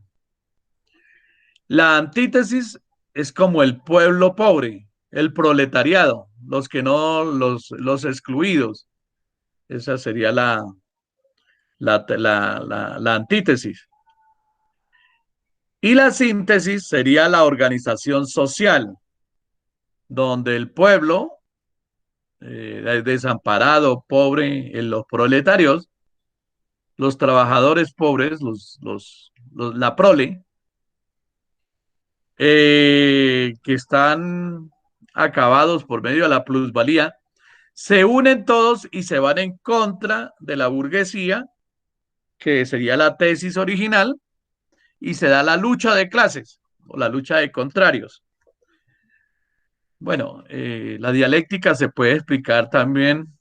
La antítesis es como el pueblo pobre, el proletariado, los que no, los excluidos. Esa sería la antítesis. Y la síntesis sería la organización social, donde el pueblo desamparado, pobre, en los proletarios, los trabajadores pobres, la prole, que están acabados por medio de la plusvalía, se unen todos y se van en contra de la burguesía, que sería la tesis original, y se da la lucha de clases o la lucha de contrarios. Bueno, la dialéctica se puede explicar también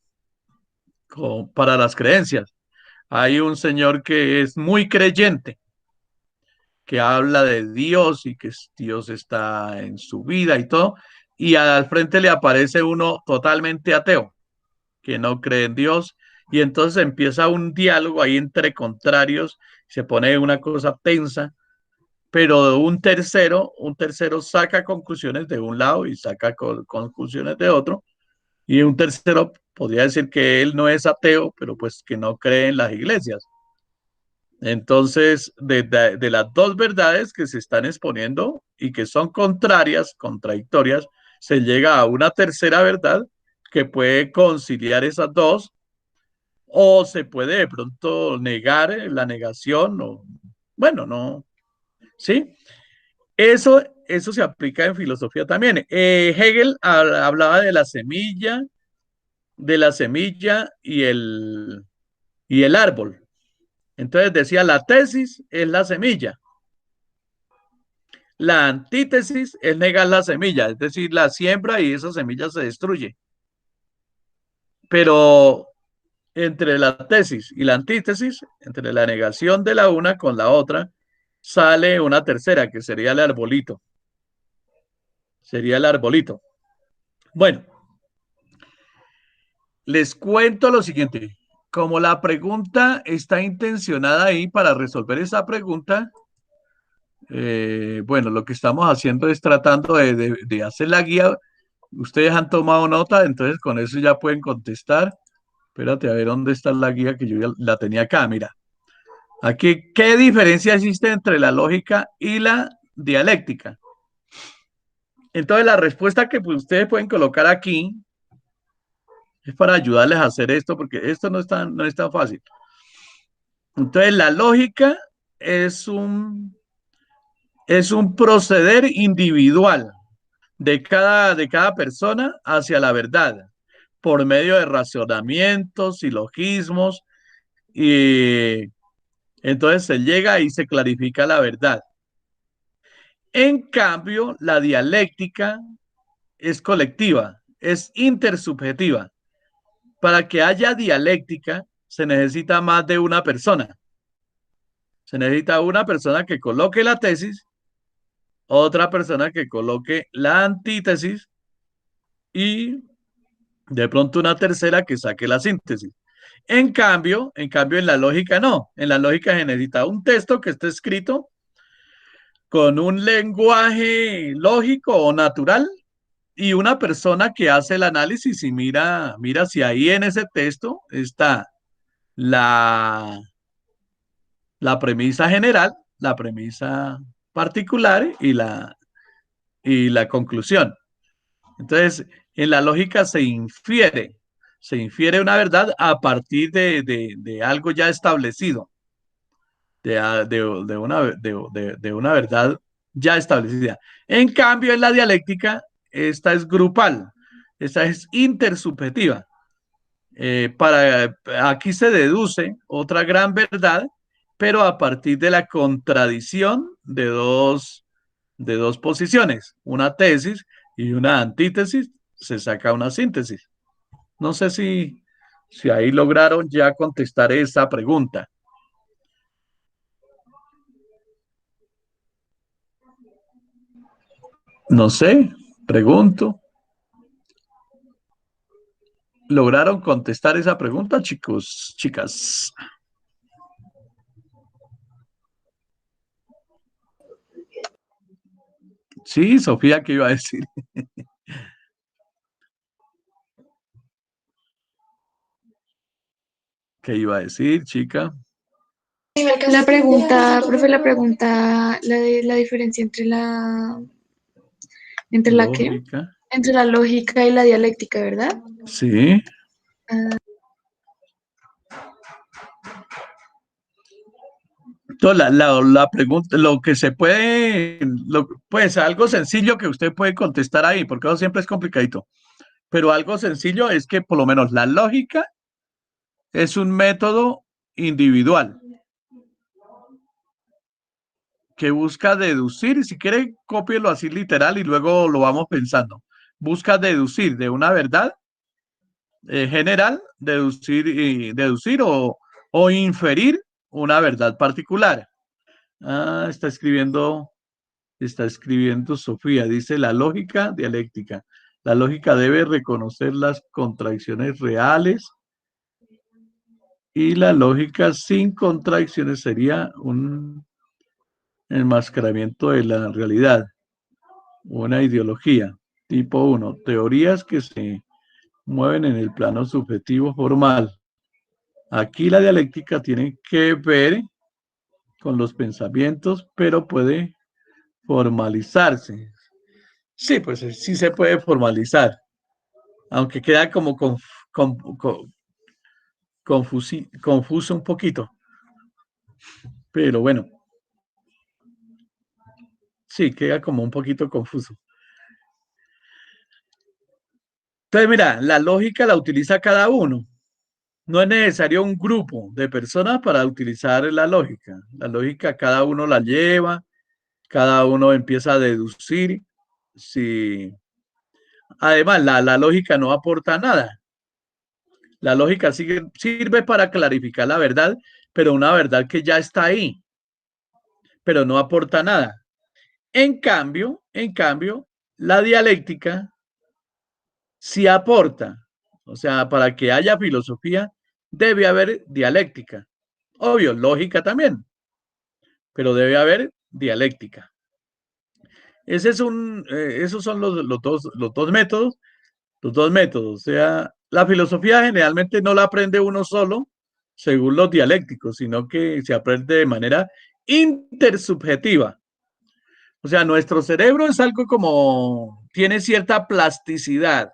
para las creencias. Hay un señor que es muy creyente, que habla de Dios y que Dios está en su vida y todo, y al frente le aparece uno totalmente ateo, que no cree en Dios, y entonces empieza un diálogo ahí entre contrarios, se pone una cosa tensa, pero un tercero saca conclusiones de un lado y saca conclusiones de otro, y un tercero podría decir que él no es ateo, pero pues que no cree en las iglesias. Entonces, de las dos verdades que se están exponiendo y que son contrarias, contradictorias, se llega a una tercera verdad que puede conciliar esas dos, o se puede de pronto negar la negación, o bueno, no, ¿sí? Eso se aplica en filosofía también. Hegel hablaba de la semilla y el árbol. Entonces decía, la tesis es la semilla. La antítesis es negar la semilla, es decir, la siembra y esa semilla se destruye. Pero entre la tesis y la antítesis, entre la negación de la una con la otra, sale una tercera, que sería el arbolito. Sería el arbolito. Bueno, les cuento lo siguiente. Como la pregunta está intencionada ahí para resolver esa pregunta, bueno, lo que estamos haciendo es tratando de hacer la guía. Ustedes han tomado nota, entonces con eso ya pueden contestar. Espérate a ver dónde está la guía que yo ya la tenía acá. Mira, aquí, ¿qué diferencia existe entre la lógica y la dialéctica? Entonces, la respuesta que pues, ustedes pueden colocar aquí es para ayudarles a hacer esto, porque esto no es tan fácil. Entonces, la lógica es un proceder individual de cada persona hacia la verdad, por medio de razonamientos, silogismos, y entonces se llega y se clarifica la verdad. En cambio, la dialéctica es colectiva, es intersubjetiva. Para que haya dialéctica, se necesita más de una persona. Se necesita una persona que coloque la tesis, otra persona que coloque la antítesis y de pronto una tercera que saque la síntesis. En cambio, en la lógica no. En la lógica se necesita un texto que esté escrito con un lenguaje lógico o natural y una persona que hace el análisis y mira si ahí en ese texto está la, la premisa general, la premisa particular y la conclusión. Entonces, en la lógica se infiere una verdad a partir de algo ya establecido, de una verdad ya establecida. En cambio, en la dialéctica, esta es grupal, esta es intersubjetiva. Aquí se deduce otra gran verdad, pero a partir de la contradicción de dos posiciones, una tesis y una antítesis, se saca una síntesis. No sé si ahí lograron ya contestar esa pregunta. No sé, pregunto. ¿Lograron contestar esa pregunta, chicos, chicas? Sí, Sofía, ¿qué iba a decir? ¿Qué iba a decir, chica? La pregunta, profe, la diferencia entre la qué, Lógica. entre la lógica y la dialéctica, ¿verdad? Sí. Ah, Entonces, la pregunta, lo que se puede, pues algo sencillo que usted puede contestar ahí, porque eso siempre es complicadito, pero algo sencillo es que por lo menos la lógica es un método individual que busca deducir, y si quiere, cópielo así literal y luego lo vamos pensando. Busca deducir de una verdad general, deducir o inferir una verdad particular. Ah, está escribiendo Sofía, dice la lógica dialéctica. La lógica debe reconocer las contradicciones reales y la lógica sin contradicciones sería un enmascaramiento de la realidad, una ideología. Tipo uno, teorías que se mueven en el plano subjetivo formal. Aquí la dialéctica tiene que ver con los pensamientos, pero puede formalizarse. Sí, pues sí se puede formalizar, aunque queda como confuso un poquito, pero bueno, sí, queda como un poquito confuso. Entonces, mira, la lógica la utiliza cada uno. No es necesario un grupo de personas para utilizar la lógica. La lógica cada uno la lleva, cada uno empieza a deducir. Si... Además, la lógica no aporta nada. La lógica sirve para clarificar la verdad, pero una verdad que ya está ahí, pero no aporta nada. En cambio, la dialéctica sí aporta. O sea, para que haya filosofía, debe haber dialéctica. Obvio, lógica también, pero debe haber dialéctica. Esos son los dos métodos, los dos métodos. O sea, la filosofía generalmente no la aprende uno solo, según los dialécticos, sino que se aprende de manera intersubjetiva. O sea, nuestro cerebro es algo como, tiene cierta plasticidad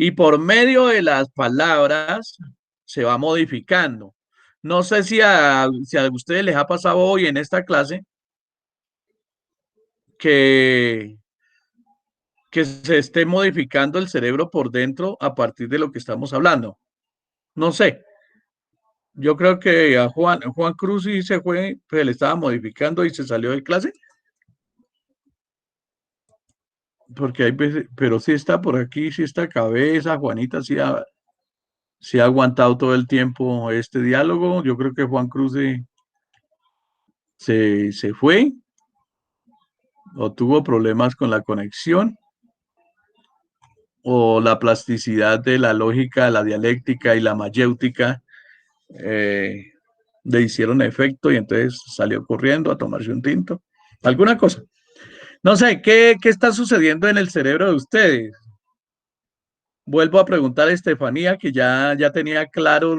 y por medio de las palabras se va modificando. No sé si a ustedes les ha pasado hoy en esta clase que, que se esté modificando el cerebro por dentro a partir de lo que estamos hablando. No sé, yo creo que a Juan Cruz sí se fue, pues le estaba modificando y se salió de clase, porque hay veces, pero sí está por aquí, sí está cabeza, Juanita sí ha aguantado todo el tiempo este diálogo. Yo creo que Juan Cruz se fue o tuvo problemas con la conexión o la plasticidad de la lógica, la dialéctica y la mayéutica eh, le hicieron efecto y entonces salió corriendo a tomarse un tinto. Alguna cosa. No sé, ¿qué está sucediendo en el cerebro de ustedes? Vuelvo a preguntar a Estefanía, que ya tenía claro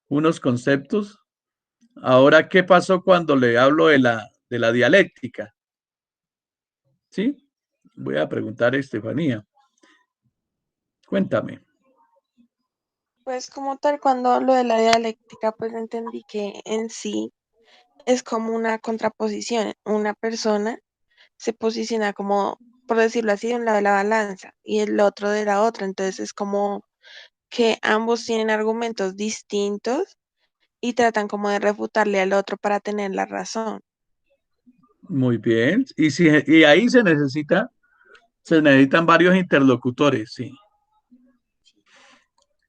unos conceptos. Ahora, ¿qué pasó cuando le hablo de la dialéctica? ¿Sí? Voy a preguntar a Estefanía. Cuéntame. Pues como tal, cuando lo de la dialéctica, pues entendí que en sí es como una contraposición. Una persona se posiciona como, por decirlo así, de un lado de la balanza y el otro de la otra. Entonces es como que ambos tienen argumentos distintos y tratan como de refutarle al otro para tener la razón. Muy bien. Y ahí se necesitan varios interlocutores, sí.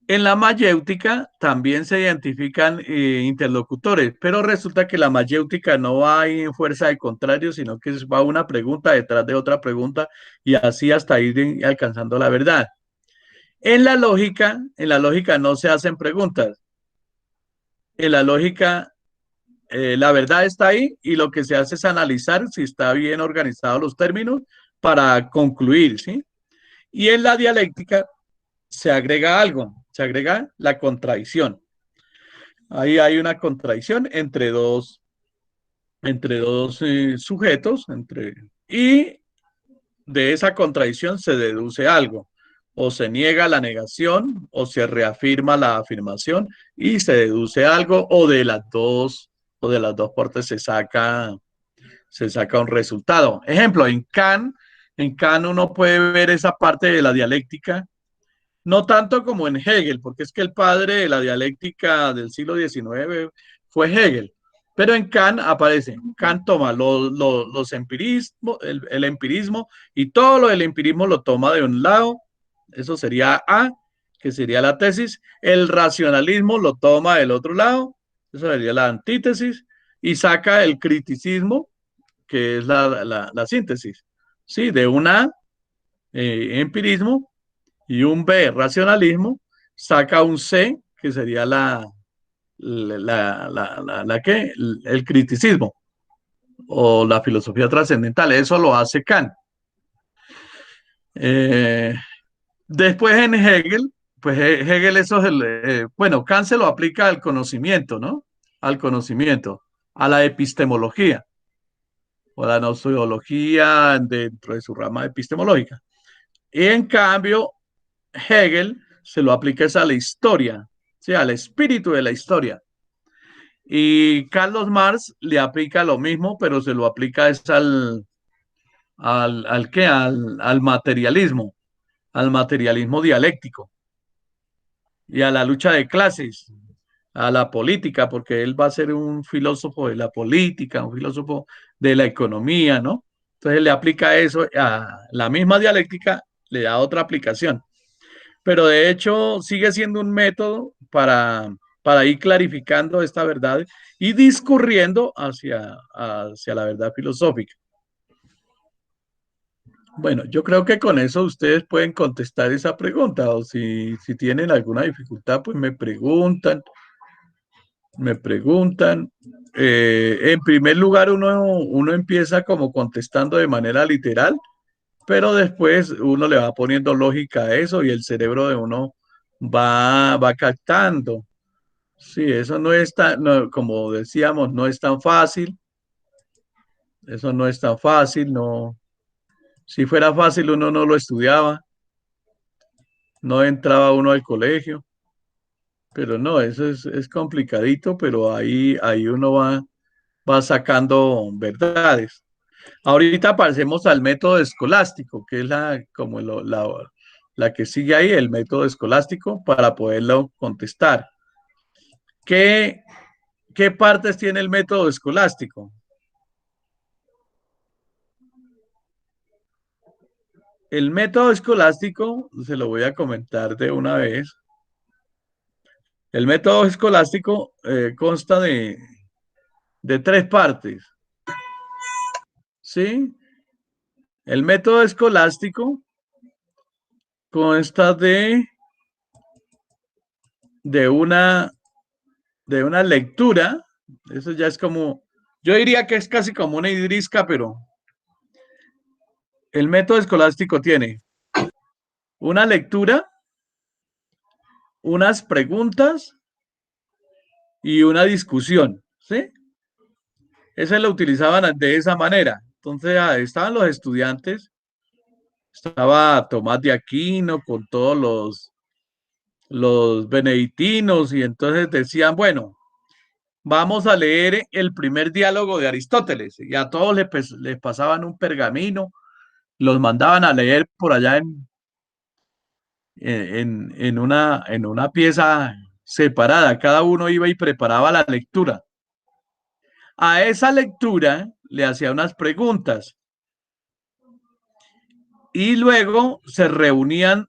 En la mayéutica también se identifican interlocutores, pero resulta que la mayéutica no va en fuerza de contrario, sino que va una pregunta detrás de otra pregunta y así hasta ir alcanzando la verdad. En la lógica no se hacen preguntas. En la lógica, la verdad está ahí y lo que se hace es analizar si está bien organizados los términos para concluir, ¿sí? Y en la dialéctica se agrega algo, se agrega la contradicción. Ahí hay una contradicción entre dos sujetos, y de esa contradicción se deduce algo. O se niega la negación, o se reafirma la afirmación, y se deduce algo, o de las dos partes se saca un resultado. Ejemplo, en Kant uno puede ver esa parte de la dialéctica, no tanto como en Hegel, porque es que el padre de la dialéctica del siglo XIX fue Hegel, pero en Kant aparece, Kant toma los empirismos, el empirismo, y todo lo del empirismo lo toma de un lado, eso sería A, que sería la tesis, el racionalismo lo toma del otro lado, eso sería la antítesis, y saca el criticismo, que es la síntesis, ¿sí? De un A, empirismo, y un B, racionalismo, saca un C, que sería ¿qué? El criticismo o la filosofía trascendental. Eso lo hace Kant. Eh, Después en Hegel, pues Hegel eso es bueno, Kant se lo aplica al conocimiento, ¿no? Al conocimiento, a la epistemología o la gnoseología dentro de su rama epistemológica. Y en cambio, Hegel se lo aplica a la historia, ¿sí? Al espíritu de la historia. Y Carlos Marx le aplica lo mismo, pero se lo aplica es ¿qué? Al materialismo dialéctico y a la lucha de clases, a la política, porque él va a ser un filósofo de la política, un filósofo de la economía, ¿no? Entonces le aplica eso a la misma dialéctica, le da otra aplicación. Pero de hecho sigue siendo un método para ir clarificando esta verdad y discurriendo hacia la verdad filosófica. Bueno, yo creo que con eso ustedes pueden contestar esa pregunta, o si tienen alguna dificultad, pues me preguntan. En primer lugar, uno empieza como contestando de manera literal, pero después uno le va poniendo lógica a eso y el cerebro de uno va captando. Sí, eso no es tan, no, como decíamos, no es tan fácil. Eso no es tan fácil, no. Si fuera fácil, uno no lo estudiaba, no entraba uno al colegio, pero no, eso es complicadito, pero ahí uno va sacando verdades. Ahorita pasemos al método escolástico, que es la que sigue ahí, el método escolástico, para poderlo contestar. ¿Qué, qué partes tiene el método escolástico? El método escolástico, se lo voy a comentar de una vez. El método escolástico consta de tres partes, ¿sí? El método escolástico consta de una, de una lectura, eso ya es como, yo diría que es casi como una idrisca, pero el método escolástico tiene una lectura, unas preguntas y una discusión, ¿sí? Ese lo utilizaban de esa manera. Entonces, estaban los estudiantes, estaba Tomás de Aquino con todos los benedictinos y entonces decían, bueno, vamos a leer el primer diálogo de Aristóteles y a todos les pasaban un pergamino, los mandaban a leer por allá en una pieza separada, cada uno iba y preparaba la lectura. A esa lectura le hacía unas preguntas y luego se reunían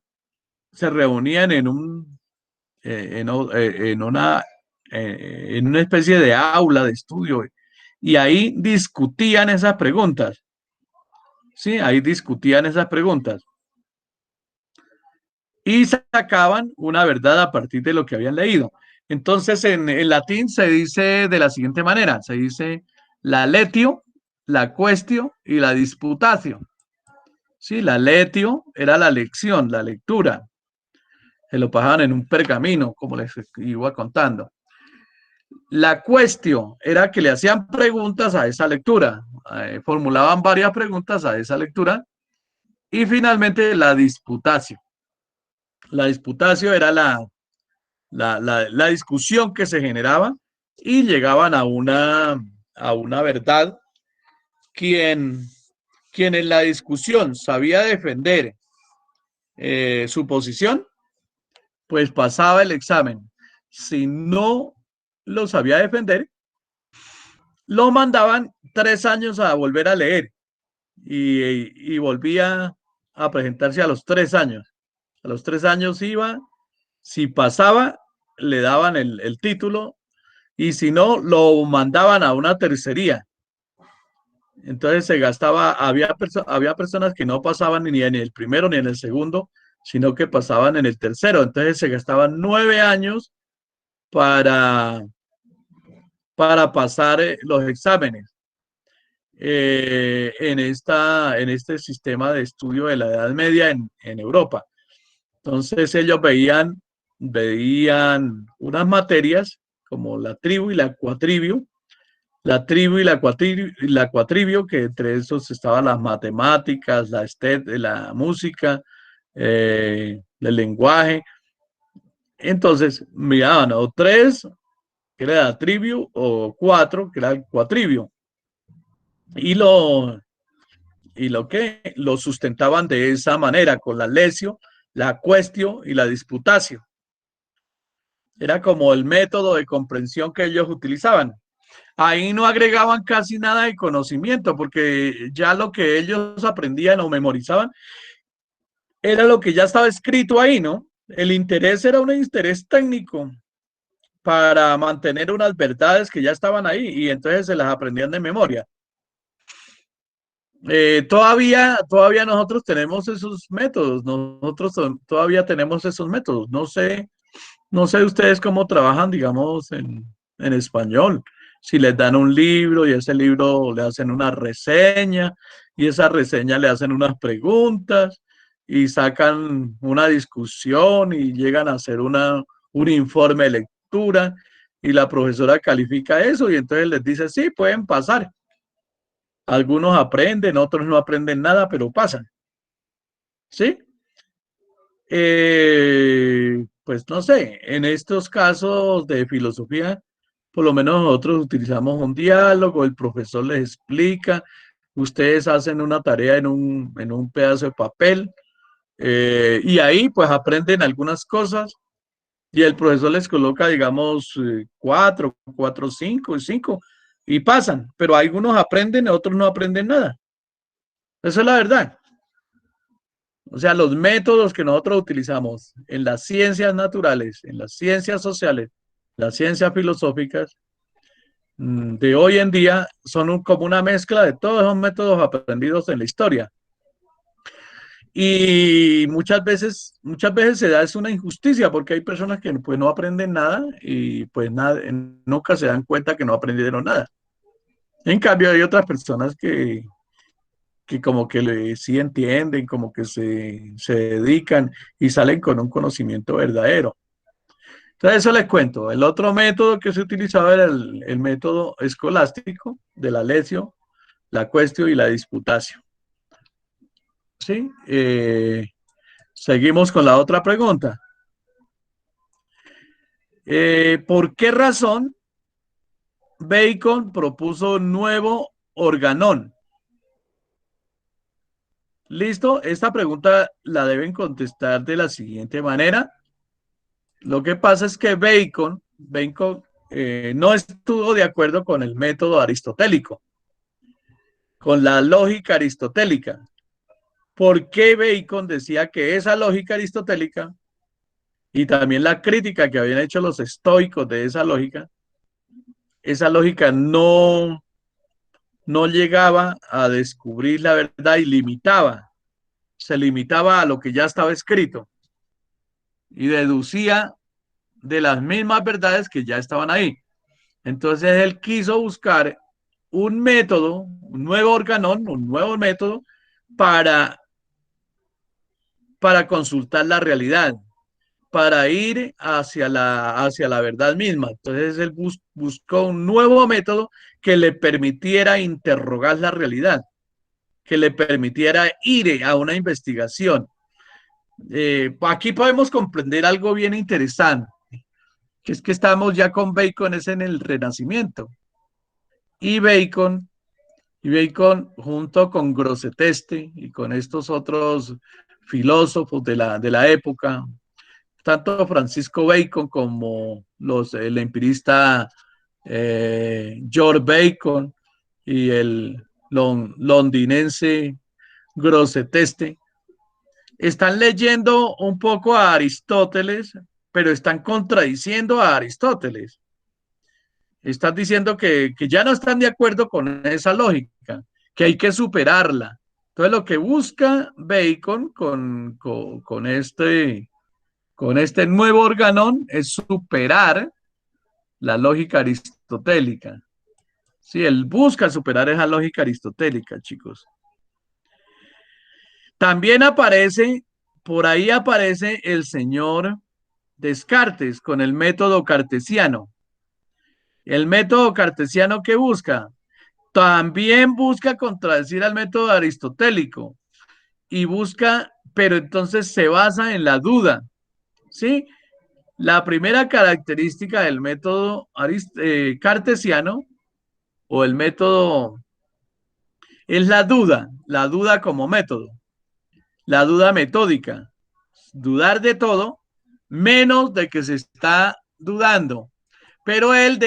en una especie de aula de estudio y ahí discutían esas preguntas. Sí, ahí discutían esas preguntas. y sacaban una verdad a partir de lo que habían leído. Entonces, en latín se dice de la siguiente manera, se dice la letio, la questio y la disputatio. Sí, la letio era la lección, la lectura. Se lo pasaban en un pergamino, como les iba contando. La cuestión era que le hacían preguntas a esa lectura, formulaban varias preguntas a esa lectura y finalmente la disputatio. La disputatio era la discusión que se generaba y llegaban a una verdad. Quien, quien en la discusión sabía defender su posición, pues pasaba el examen. Si no lo sabía defender, lo mandaban 3 años a volver a leer y volvía a presentarse a los 3 años. A los 3 años iba, si pasaba, le daban el título y si no, lo mandaban a una tercería. Entonces se gastaba, había personas que no pasaban ni en el primero ni en el segundo, sino que pasaban en el tercero. Entonces se gastaban 9 años para, para pasar los exámenes en este sistema de estudio de la Edad Media en Europa. Entonces ellos veían unas materias como la tribu y la cuatribio, la cuatribio, que entre esos estaban las matemáticas, la música, el lenguaje. Entonces miraban o tres, que era la trivio, o cuatro, que era el cuatribio. Y lo que lo sustentaban de esa manera, con la lesio, la cuestio y la disputatio. Era como el método de comprensión que ellos utilizaban. Ahí no agregaban casi nada de conocimiento, porque ya lo que ellos aprendían o memorizaban era lo que ya estaba escrito ahí, ¿no? El interés era un interés técnico para mantener unas verdades que ya estaban ahí y entonces se las aprendían de memoria. Todavía nosotros tenemos esos métodos, nosotros todavía tenemos esos métodos. No sé ustedes cómo trabajan, digamos, en español. Si les dan un libro y ese libro le hacen una reseña y esa reseña le hacen unas preguntas y sacan una discusión y llegan a hacer un informe de lectura y la profesora califica eso y entonces les dice, sí, pueden pasar. Algunos aprenden, otros no aprenden nada, pero pasan. ¿Sí? Pues no sé, en estos casos de filosofía, por lo menos nosotros utilizamos un diálogo, el profesor les explica, ustedes hacen una tarea en un pedazo de papel y ahí pues aprenden algunas cosas y el profesor les coloca, digamos, cuatro, cinco y pasan, pero algunos aprenden, otros no aprenden nada. Esa es la verdad. O sea, los métodos que nosotros utilizamos en las ciencias naturales, en las ciencias sociales, las ciencias filosóficas de hoy en día son como una mezcla de todos esos métodos aprendidos en la historia. Y muchas veces se da es una injusticia porque hay personas que pues no aprenden nada y pues nada, nunca se dan cuenta que no aprendieron nada. En cambio, hay otras personas que como que sí entienden, como que se dedican y salen con un conocimiento verdadero. Entonces, eso les cuento. El otro método que se utilizaba era el método escolástico de la lección, la cuestión y la disputación. ¿Sí? Seguimos con la otra pregunta. ¿Por qué razón Bacon propuso un nuevo organón? ¿Listo? Esta pregunta la deben contestar de la siguiente manera. Lo que pasa es que Bacon no estuvo de acuerdo con el método aristotélico, con la lógica aristotélica. ¿Por qué Bacon decía que esa lógica aristotélica y también la crítica que habían hecho los estoicos de esa lógica no llegaba a descubrir la verdad y se limitaba a lo que ya estaba escrito? y deducía de las mismas verdades que ya estaban ahí. Entonces él quiso buscar un método, un nuevo organón, un nuevo método para, para consultar la realidad, para ir hacia la verdad misma. Entonces él buscó un nuevo método que le permitiera interrogar la realidad, que le permitiera ir a una investigación. Aquí podemos comprender algo bien interesante, que es que estamos ya con Bacon, es en el Renacimiento. Y Bacon, junto con Grosseteste y con estos otros filósofos de la época, tanto Francisco Bacon como el empirista George Bacon y el londinense Grosseteste, están leyendo un poco a Aristóteles, pero están contradiciendo a Aristóteles. Están diciendo que ya no están de acuerdo con esa lógica, que hay que superarla. Entonces lo que busca Bacon con este nuevo organón es superar la lógica aristotélica. Sí, él busca superar esa lógica aristotélica, chicos. También aparece, por ahí aparece el señor Descartes con el método cartesiano. El método cartesiano que busca, también busca contradecir al método aristotélico y busca, pero entonces se basa en la duda, ¿sí? La primera característica del método cartesiano o el método es la duda como método, la duda metódica, dudar de todo menos de que se está dudando. Pero él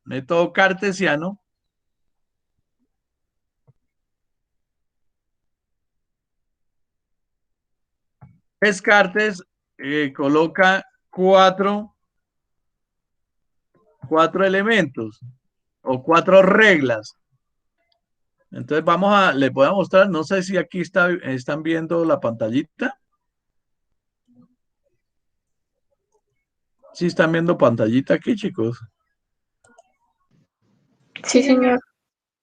método cartesiano, Descartes coloca cuatro elementos o cuatro reglas. Entonces les voy a mostrar, no sé si aquí están viendo la pantallita. Sí están viendo pantallita aquí, chicos. Sí, señor.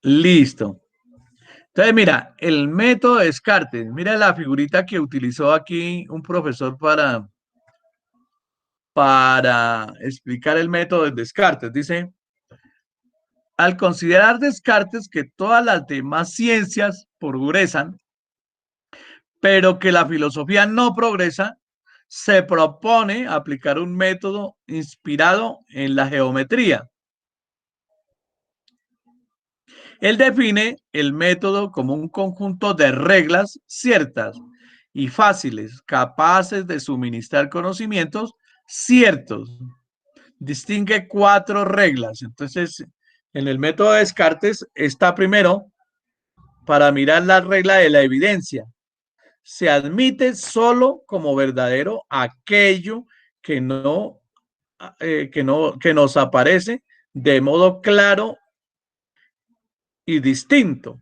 Listo. Entonces, mira, el método Descartes, mira la figurita que utilizó aquí un profesor para explicar el método de Descartes. Dice, al considerar Descartes que todas las demás ciencias progresan, pero que la filosofía no progresa, se propone aplicar un método inspirado en la geometría. Él define el método como un conjunto de reglas ciertas y fáciles, capaces de suministrar conocimientos ciertos. Distingue cuatro reglas. Entonces, en el método de Descartes está primero para mirar la regla de la evidencia. Se admite solo como verdadero aquello que que nos aparece de modo claro y distinto.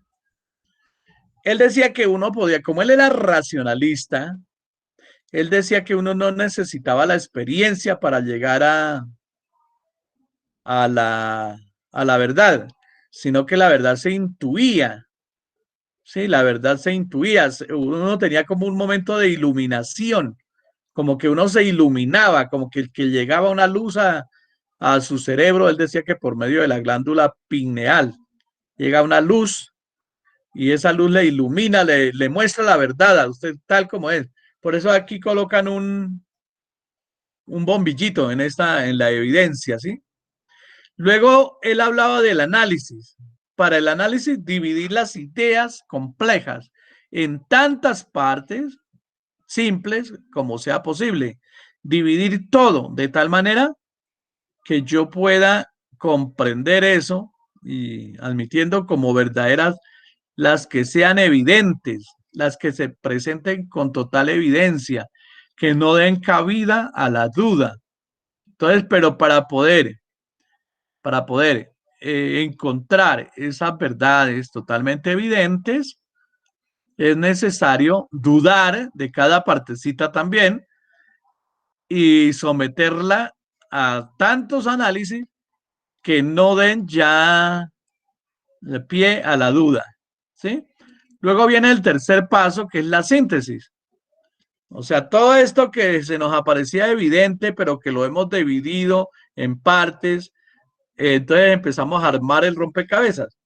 Él decía que uno podía, como él era racionalista, él decía que uno no necesitaba la experiencia para llegar a, la, a la verdad, sino que la verdad se intuía. Sí, la verdad se intuía. Uno tenía como un momento de iluminación, como que uno se iluminaba, como que llegaba una luz a su cerebro. Él decía que por medio de la glándula pineal llega una luz y esa luz le ilumina, le muestra la verdad a usted tal como es. Por eso aquí colocan un bombillito en la evidencia, ¿sí? Luego él hablaba del análisis. Para el análisis, dividir las ideas complejas en tantas partes simples como sea posible. Dividir todo de tal manera que yo pueda comprender eso y admitiendo como verdaderas las que sean evidentes, las que se presenten con total evidencia, que no den cabida a la duda. Entonces, pero para poder encontrar esas verdades totalmente evidentes, es necesario dudar de cada partecita también y someterla a tantos análisis que no den ya pie a la duda, ¿sí? Luego viene el tercer paso, que es la síntesis. O sea, todo esto que se nos aparecía evidente, pero que lo hemos dividido en partes, entonces empezamos a armar el rompecabezas.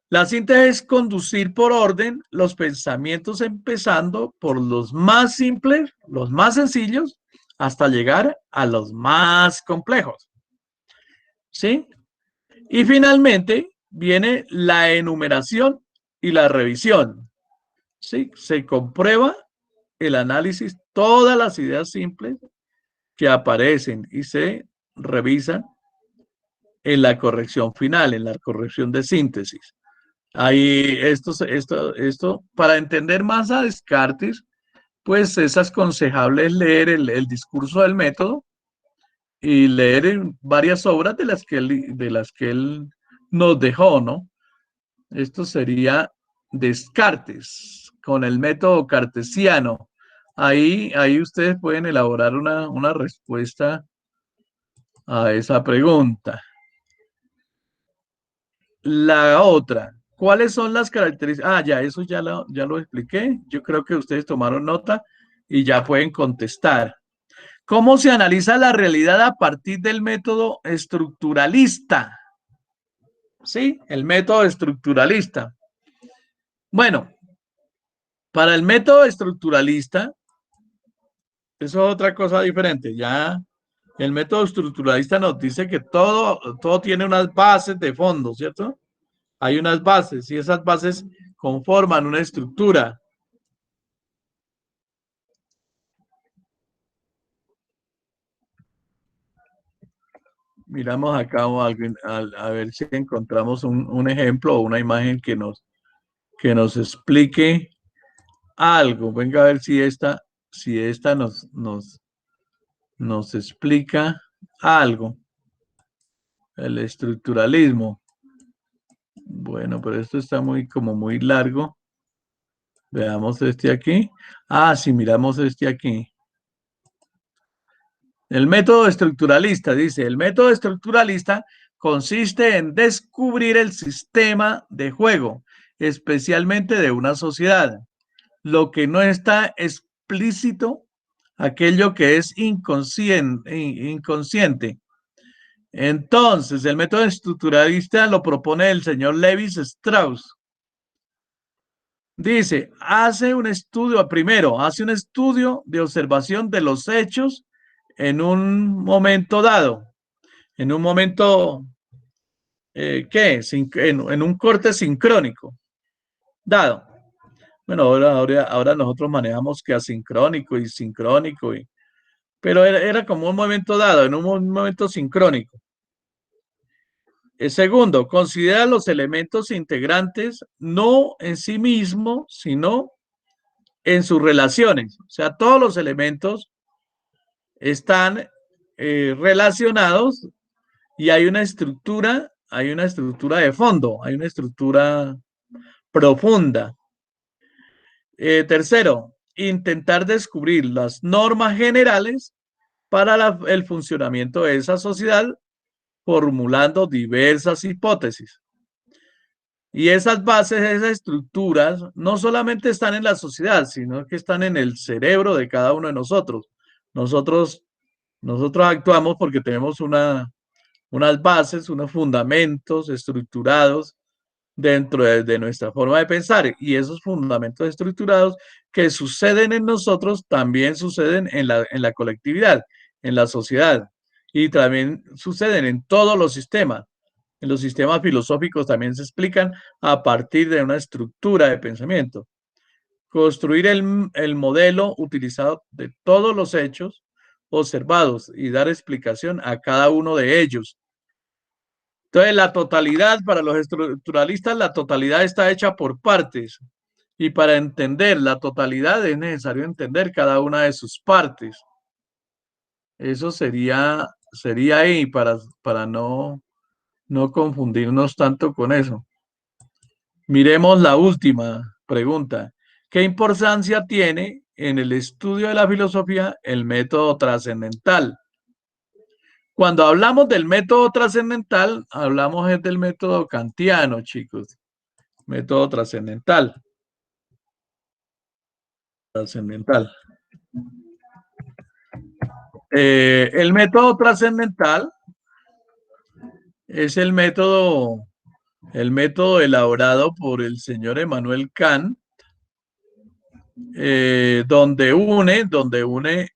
La síntesis es conducir por orden los pensamientos, empezando por los más simples, los más sencillos, hasta llegar a los más complejos. ¿Sí? Y finalmente viene la enumeración y la revisión. ¿Sí? Se comprueba el análisis, todas las ideas simples que aparecen y se revisan en la corrección final, en la corrección de síntesis. Ahí, esto, para entender más a Descartes, pues es aconsejable leer el discurso del método y leer varias obras de las que él nos dejó, ¿no? Esto sería Descartes con el método cartesiano. Ahí ustedes pueden elaborar una respuesta a esa pregunta. La otra, ¿cuáles son las características? Ah, ya, eso ya lo expliqué. Yo creo que ustedes tomaron nota y ya pueden contestar. ¿Cómo se analiza la realidad a partir del método estructuralista? Sí, el método estructuralista. Bueno, para el método estructuralista, eso es otra cosa diferente. Ya el método estructuralista nos dice que todo tiene unas bases de fondo, ¿cierto? Hay unas bases y esas bases conforman una estructura. Miramos acá a ver si encontramos un ejemplo o una imagen que nos explique algo. Venga a ver si esta nos explica algo. El estructuralismo. Bueno, pero esto está como muy largo. Veamos este aquí. Ah, si miramos este aquí. El método estructuralista, dice, el método estructuralista consiste en descubrir el sistema de juego, especialmente de una sociedad. Lo que no está explícito, aquello que es inconsciente. Entonces, el método estructuralista lo propone el señor Levi Strauss. Dice, hace un estudio de observación de los hechos en un momento dado, en un momento, en un corte sincrónico dado. Bueno, ahora nosotros manejamos que asincrónico y sincrónico, pero era como un momento dado, en un momento sincrónico. Segundo, considera los elementos integrantes no en sí mismos, sino en sus relaciones. O sea, todos los elementos están relacionados y hay una estructura de fondo, hay una estructura profunda. Tercero, intentar descubrir las normas generales para el funcionamiento de esa sociedad, formulando diversas hipótesis. Y esas bases, esas estructuras, no solamente están en la sociedad, sino que están en el cerebro de cada uno de nosotros. Nosotros actuamos porque tenemos unas bases, unos fundamentos estructurados dentro de nuestra forma de pensar. Y esos fundamentos estructurados que suceden en nosotros también suceden en la colectividad, en la sociedad. Y también suceden en todos los sistemas. En los sistemas filosóficos también se explican a partir de una estructura de pensamiento. Construir el modelo utilizado de todos los hechos observados y dar explicación a cada uno de ellos. Entonces, la totalidad, para los estructuralistas, la totalidad está hecha por partes. Y para entender la totalidad es necesario entender cada una de sus partes. Eso sería ahí para no confundirnos tanto con eso. Miremos la última. Pregunta, ¿qué importancia tiene en el estudio de la filosofía el método trascendental? Cuando hablamos del método trascendental, hablamos es del método kantiano, chicos. Método trascendental. Trascendental. El método trascendental es el método elaborado por el señor Emmanuel Kant, donde une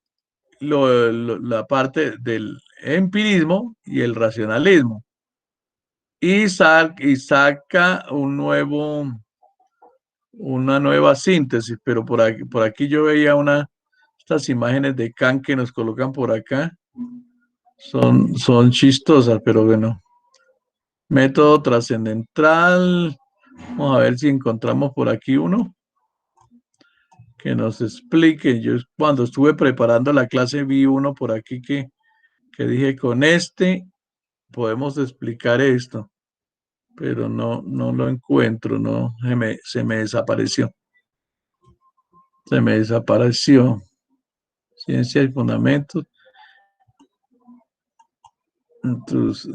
la parte del empirismo y el racionalismo. Y saca una nueva síntesis, pero por aquí yo veía estas imágenes de Kant que nos colocan por acá, son chistosas, pero bueno. Método trascendental, vamos a ver si encontramos por aquí uno que nos explique. Yo cuando estuve preparando la clase vi uno por aquí que dije, con este podemos explicar esto, pero no lo encuentro, no, se me desapareció. Se me desapareció. Ciencia y fundamentos. Entonces,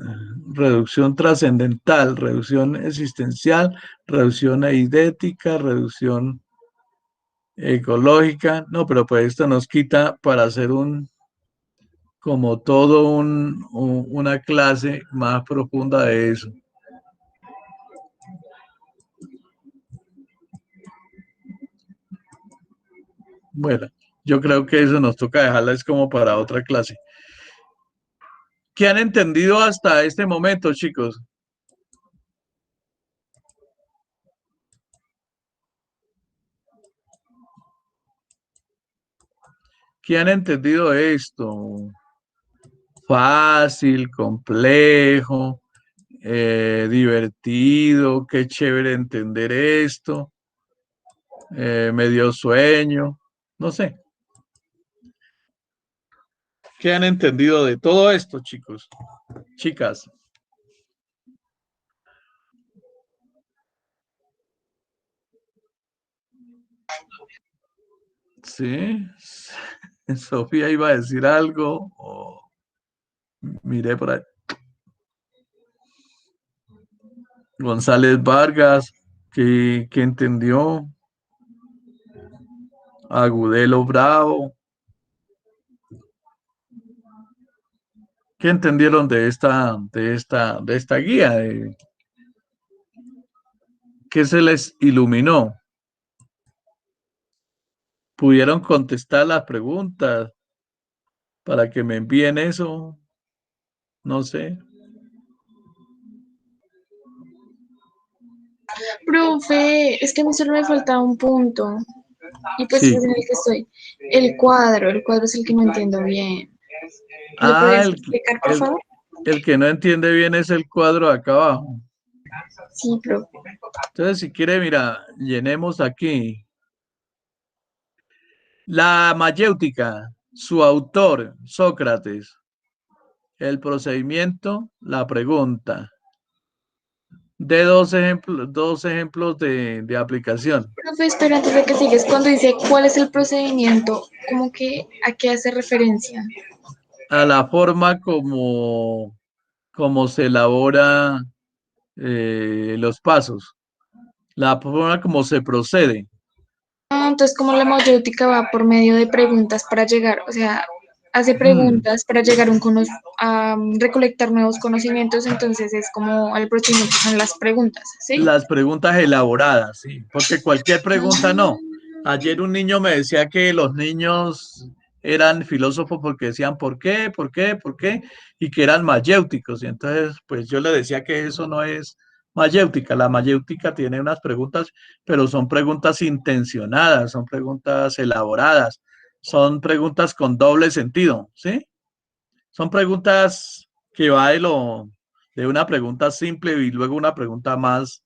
reducción trascendental, reducción existencial, reducción eidética, reducción ecológica. No, pero pues esto nos quita para hacer como todo una clase más profunda de eso. Bueno, yo creo que eso nos toca dejarla es como para otra clase. ¿Qué han entendido hasta este momento, chicos? ¿Qué han entendido esto? Fácil, complejo, divertido, qué chévere entender esto, me dio sueño, no sé. ¿Qué han entendido de todo esto, chicos? Chicas. Sí, Sofía iba a decir algo. Miré por ahí. González Vargas, ¿qué entendió? Agudelo Bravo. ¿Qué entendieron de esta guía? ¿Qué se les iluminó? ¿Pudieron contestar las preguntas para que me envíen eso? No sé. Profe, es que a mí solo me falta un punto. Y pues Sí. es en el que estoy. El cuadro es el que no entiendo bien. ¿Lo Ah, puedes explicar, por favor? el que no entiende bien es el cuadro de acá abajo. Sí, profe. Entonces, si quiere, mira, llenemos aquí. La mayéutica, su autor, Sócrates. El procedimiento, la pregunta. De dos ejemplos de aplicación. Profe, espera, antes de que sigues, cuando dice cuál es el procedimiento, ¿cómo que a qué hace referencia? A la forma como se elabora los pasos, la forma como se procede. Ah, entonces, como la mayéutica va por medio de preguntas para llegar, o sea, hace preguntas para llegar a recolectar nuevos conocimientos, entonces es como el procedimiento son las preguntas, ¿sí? Las preguntas elaboradas, sí, porque cualquier pregunta no. Ayer un niño me decía que los niños eran filósofos porque decían ¿por qué? ¿Por qué? ¿Por qué? Y que eran mayéuticos. Y entonces, pues yo le decía que eso no es mayéutica. La mayéutica tiene unas preguntas, pero son preguntas intencionadas, son preguntas elaboradas, son preguntas con doble sentido, ¿sí? Son preguntas que va de una pregunta simple y luego una pregunta más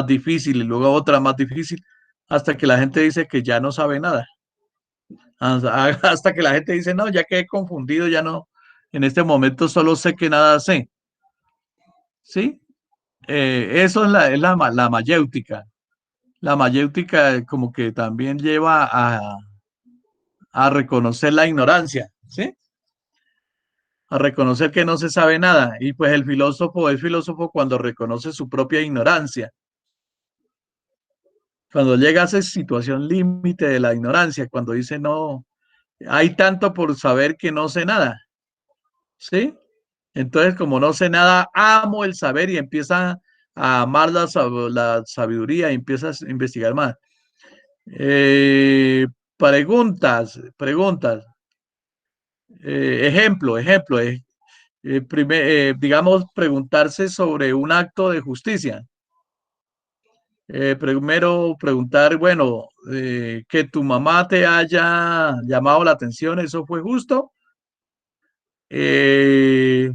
difícil y luego otra más difícil, hasta que la gente dice que ya no sabe nada. Hasta que la gente dice, no, ya quedé confundido, ya no, en este momento solo sé que nada sé. ¿Sí? Eso es la mayéutica. La mayéutica como que también lleva a reconocer la ignorancia, ¿sí? A reconocer que no se sabe nada. Y pues el filósofo es filósofo cuando reconoce su propia ignorancia. Cuando llega a esa situación límite de la ignorancia, cuando dice no, hay tanto por saber que no sé nada, ¿sí? Entonces, como no sé nada, amo el saber y empieza a amar la sabiduría y empieza a investigar más. Preguntas. Ejemplo. Digamos, preguntarse sobre un acto de justicia. Primero preguntar, bueno, que tu mamá te haya llamado la atención, ¿eso fue justo? Eh,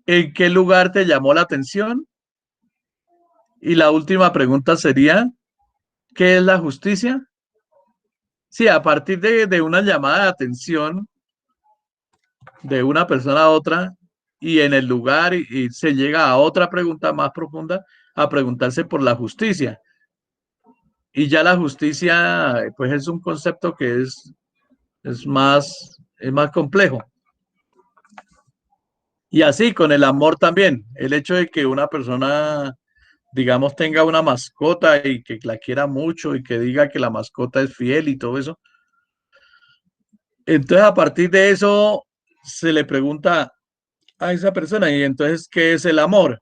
¿En qué lugar te llamó la atención? Y la última pregunta sería, ¿qué es la justicia? Sí, a partir de una llamada de atención de una persona a otra y en el lugar y se llega a otra pregunta más profunda, a preguntarse por la justicia. Y ya la justicia, pues es un concepto que es más complejo. Y así con el amor también, el hecho de que una persona, digamos, tenga una mascota y que la quiera mucho y que diga que la mascota es fiel y todo eso. Entonces, a partir de eso, se le pregunta a esa persona, y entonces, ¿qué es el amor?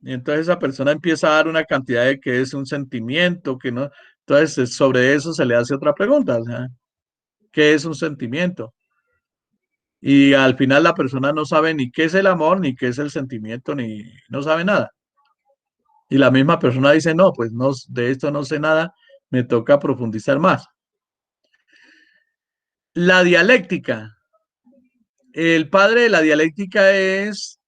Y entonces esa persona empieza a dar una cantidad de que es un sentimiento, que no. Entonces, sobre eso se le hace otra pregunta, o sea, ¿qué es un sentimiento? Y al final la persona no sabe ni qué es el amor, ni qué es el sentimiento, ni no sabe nada. Y la misma persona dice, no, pues no, de esto no sé nada, me toca profundizar más. La dialéctica. El padre de la dialéctica es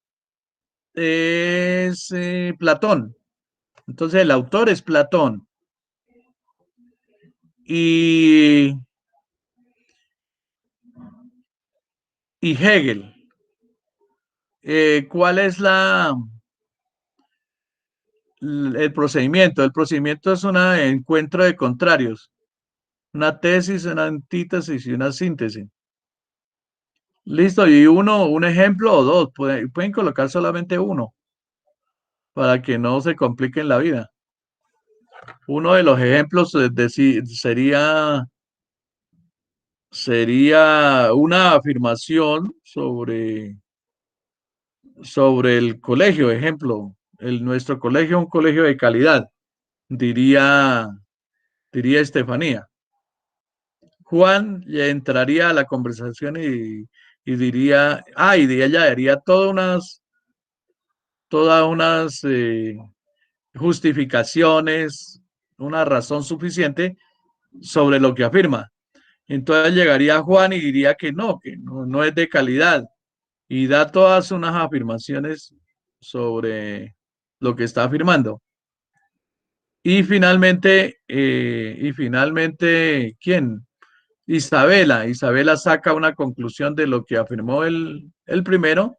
Platón. Entonces el autor es Platón. Y, y Hegel. ¿Cuál es el procedimiento? El procedimiento es un encuentro de contrarios, una tesis, una antítesis y una síntesis. Listo, y un ejemplo o dos, pueden colocar solamente uno para que no se compliquen la vida. Uno de los ejemplos sería una afirmación sobre el colegio, ejemplo, nuestro colegio es un colegio de calidad, diría, diría Estefanía. Juan ya entraría a la conversación y diría, y de ella daría todas unas justificaciones, una razón suficiente sobre lo que afirma. Entonces llegaría Juan y diría que no es de calidad y da todas unas afirmaciones sobre lo que está afirmando. Y finalmente, ¿quién? Isabela saca una conclusión de lo que afirmó el primero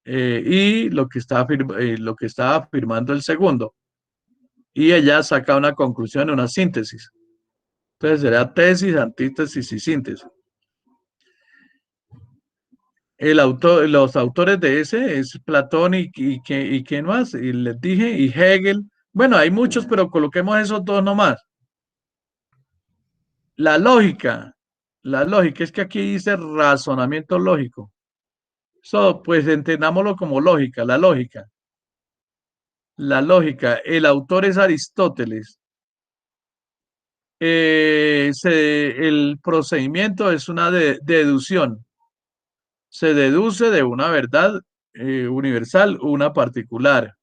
y lo que está afirmando el segundo. Y ella saca una conclusión, una síntesis. Entonces será tesis, antítesis y síntesis. Los autores de ese es Platón y quién más, y les dije, y Hegel. Bueno, hay muchos, pero coloquemos esos dos nomás. La lógica, la lógica es que aquí dice razonamiento lógico. Pues entendámoslo como lógica, la lógica. La lógica, el autor es Aristóteles. El procedimiento es una deducción. Se deduce de una verdad universal, una particular.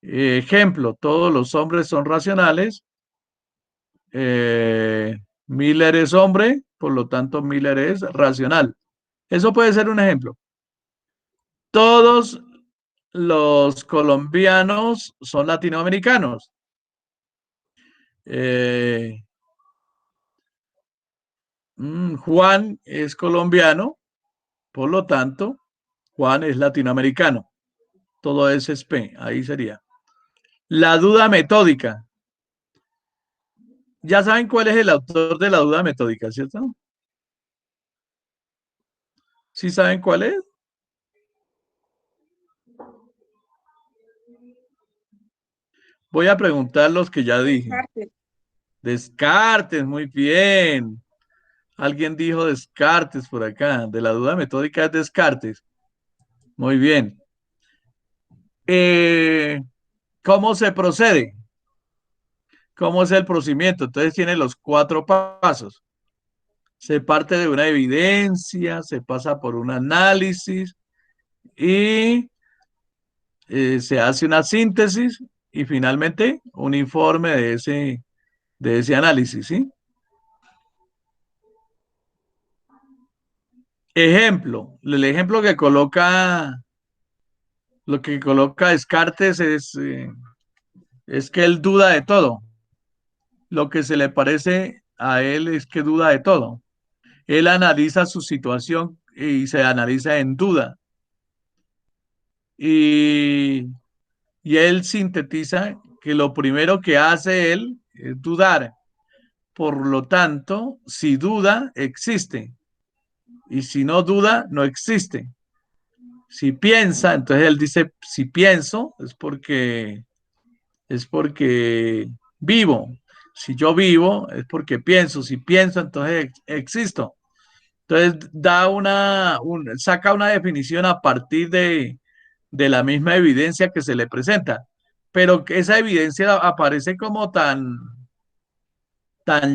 Ejemplo, todos los hombres son racionales. Eh, Miller es hombre, por lo tanto Miller es racional. Eso puede ser un ejemplo. Todos los colombianos son latinoamericanos. Eh, Juan es colombiano, por lo tanto, Juan es latinoamericano. Todo ese es P, ahí sería. La duda metódica. Ya saben cuál es el autor de la duda metódica, ¿cierto? ¿Sí saben cuál es? Voy a preguntar los que ya dije. Descartes. Descartes, muy bien. Alguien dijo Descartes por acá. De la duda metódica es Descartes. Muy bien. Eh, ¿Cómo se procede? ¿Cómo es el procedimiento? Entonces tiene los 4 pasos. Se parte de una evidencia, se pasa por un análisis y se hace una síntesis y finalmente un informe de ese análisis, ¿sí? Ejemplo, el ejemplo que coloca, lo que coloca Descartes es que él duda de todo. Lo que se le parece a él es que duda de todo. Él analiza su situación y se analiza en duda. Y, y él sintetiza que lo primero que hace él es dudar. Por lo tanto, si duda, existe. Y si no duda, no existe. Si piensa, entonces él dice, si pienso, es porque vivo. Si yo vivo, es porque pienso. Si pienso, entonces existo. Entonces saca una definición a partir de la misma evidencia que se le presenta. Pero que esa evidencia aparece como tan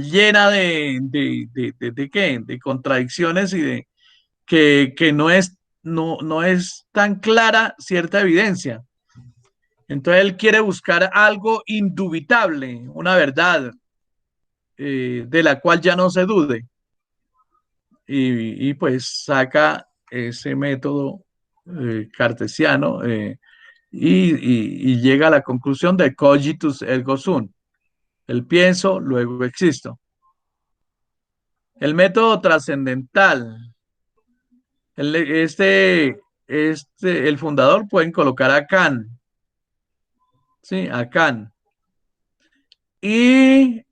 llena de ¿qué? De contradicciones y que no es tan clara cierta evidencia. Entonces él quiere buscar algo indubitable, una verdad de la cual ya no se dude. Y pues saca ese método cartesiano y llega a la conclusión de cogitus ergo sum. El pienso, luego existo. El método trascendental. El fundador pueden colocar a Kant, ¿sí? A Kant. Y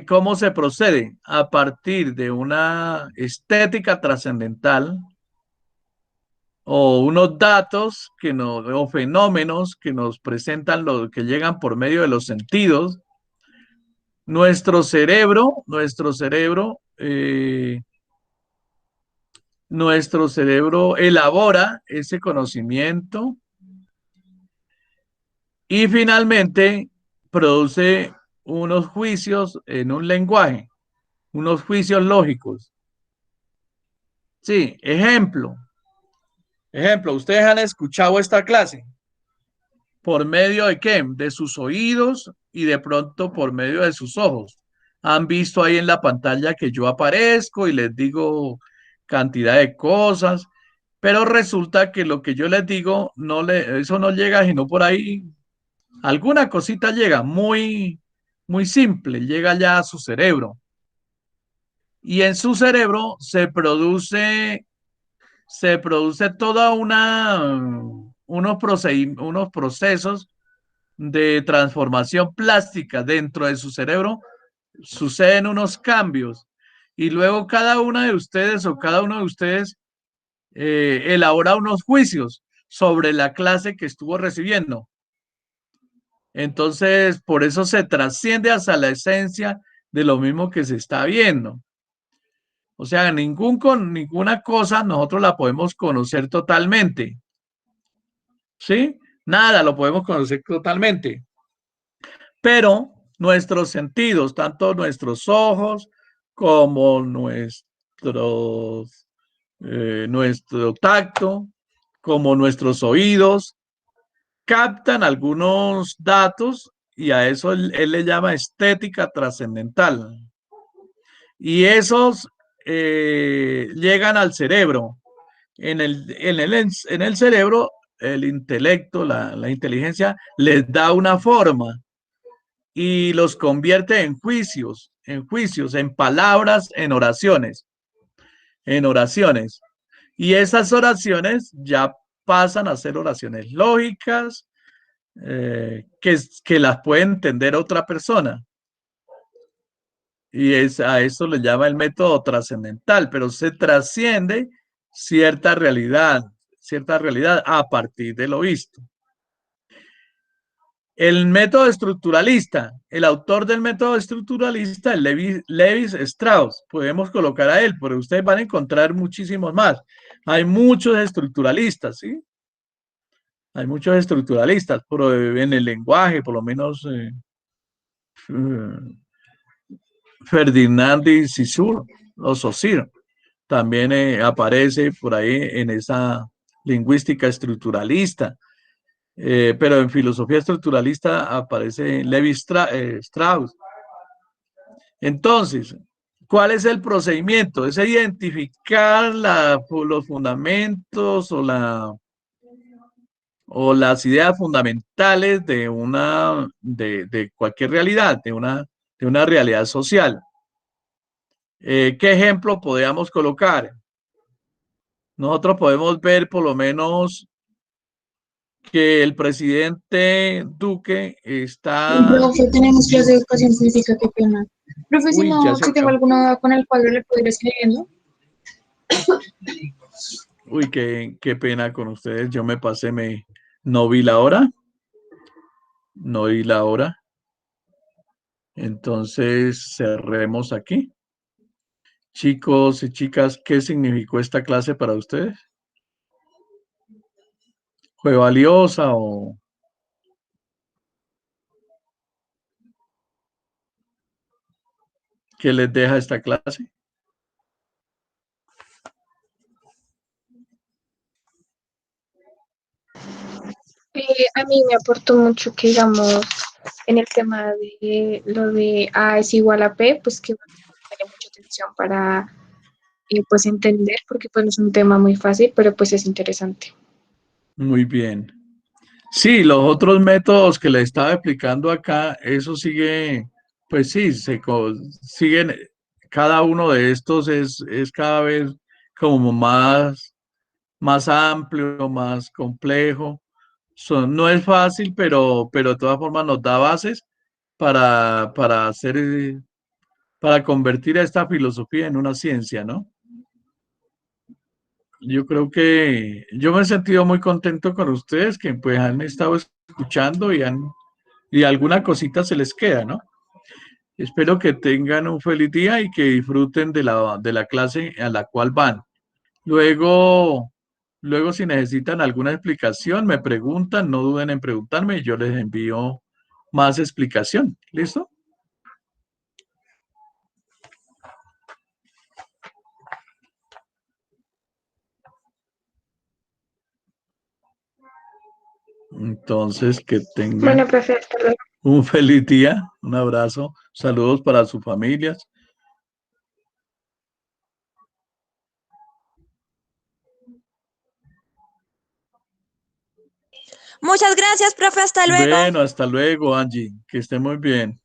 ¿cómo se procede? A partir de una estética trascendental o unos datos o fenómenos que nos presentan que llegan por medio de los sentidos, nuestro cerebro elabora ese conocimiento y finalmente produce unos juicios en un lenguaje, unos juicios lógicos. Sí, ejemplo, ustedes han escuchado esta clase. ¿Por medio de qué? De sus oídos y de pronto por medio de sus ojos. Han visto ahí en la pantalla que yo aparezco y les digo cantidad de cosas, pero resulta que lo que yo les digo, eso no llega sino por ahí. Alguna cosita llega, muy, muy simple, llega ya a su cerebro. Y en su cerebro se produce toda unos procesos de transformación plástica dentro de su cerebro, suceden unos cambios y luego cada una de ustedes o cada uno de ustedes elabora unos juicios sobre la clase que estuvo recibiendo. Entonces, por eso se trasciende hasta la esencia de lo mismo que se está viendo. O sea, ninguna cosa nosotros la podemos conocer totalmente. ¿Sí? Nada lo podemos conocer totalmente. Pero nuestros sentidos, tanto nuestros ojos como nuestro tacto, como nuestros oídos, captan algunos datos y a eso él le llama estética trascendental. Y esos llegan al cerebro. En el cerebro, el intelecto, la inteligencia, les da una forma y los convierte en palabras, en oraciones. Y esas oraciones ya pasan a ser oraciones lógicas, que las puede entender otra persona. Y a eso le llama el método trascendental, pero se trasciende cierta realidad a partir de lo visto. El método estructuralista, el autor del método estructuralista es Levi Strauss. Podemos colocar a él, pero ustedes van a encontrar muchísimos más. Hay muchos estructuralistas, ¿sí? Hay muchos estructuralistas, pero en el lenguaje, por lo menos Ferdinand de Saussure o Saussure también aparece por ahí en esa lingüística estructuralista. Pero en filosofía estructuralista aparece Levi Strauss. Entonces, ¿cuál es el procedimiento? Es identificar los fundamentos o las ideas fundamentales de cualquier realidad, de una realidad social. ¿Qué ejemplo podríamos colocar? Nosotros podemos ver por lo menos que el presidente Duque está... Profe, tenemos clase de educación física, qué pena. Profe, si Uy, ya no, se si tengo acabó. alguna duda con el cuadro, ¿le puedo ir escribiendo? Uy, qué pena con ustedes. Yo me pasé, no vi la hora. No vi la hora. Entonces, cerremos aquí. Chicos y chicas, ¿qué significó esta clase para ustedes? ¿Fue valiosa o qué les deja esta clase? A mí me aportó mucho que, digamos, en el tema de lo de A es igual a P, pues que tiene mucha atención para pues entender, porque pues no es un tema muy fácil, pero pues es interesante. Muy bien. Sí, los otros métodos que le estaba explicando acá, eso sigue, pues sí, siguen, cada uno de estos es cada vez como más amplio, más complejo. No es fácil, pero de todas formas nos da bases para hacer, para convertir a esta filosofía en una ciencia, ¿no? Yo creo que yo me he sentido muy contento con ustedes que pues han estado escuchando y alguna cosita se les queda, ¿no? Espero que tengan un feliz día y que disfruten de la clase a la cual van. Luego, luego si necesitan alguna explicación, me preguntan, no duden en preguntarme y yo les envío más explicación. ¿Listo? Entonces, que tengan Bueno, profe, hasta luego. un feliz día, un abrazo, saludos para sus familias. Muchas gracias, profe. Hasta luego. Bueno, hasta luego, Angie, que esté muy bien.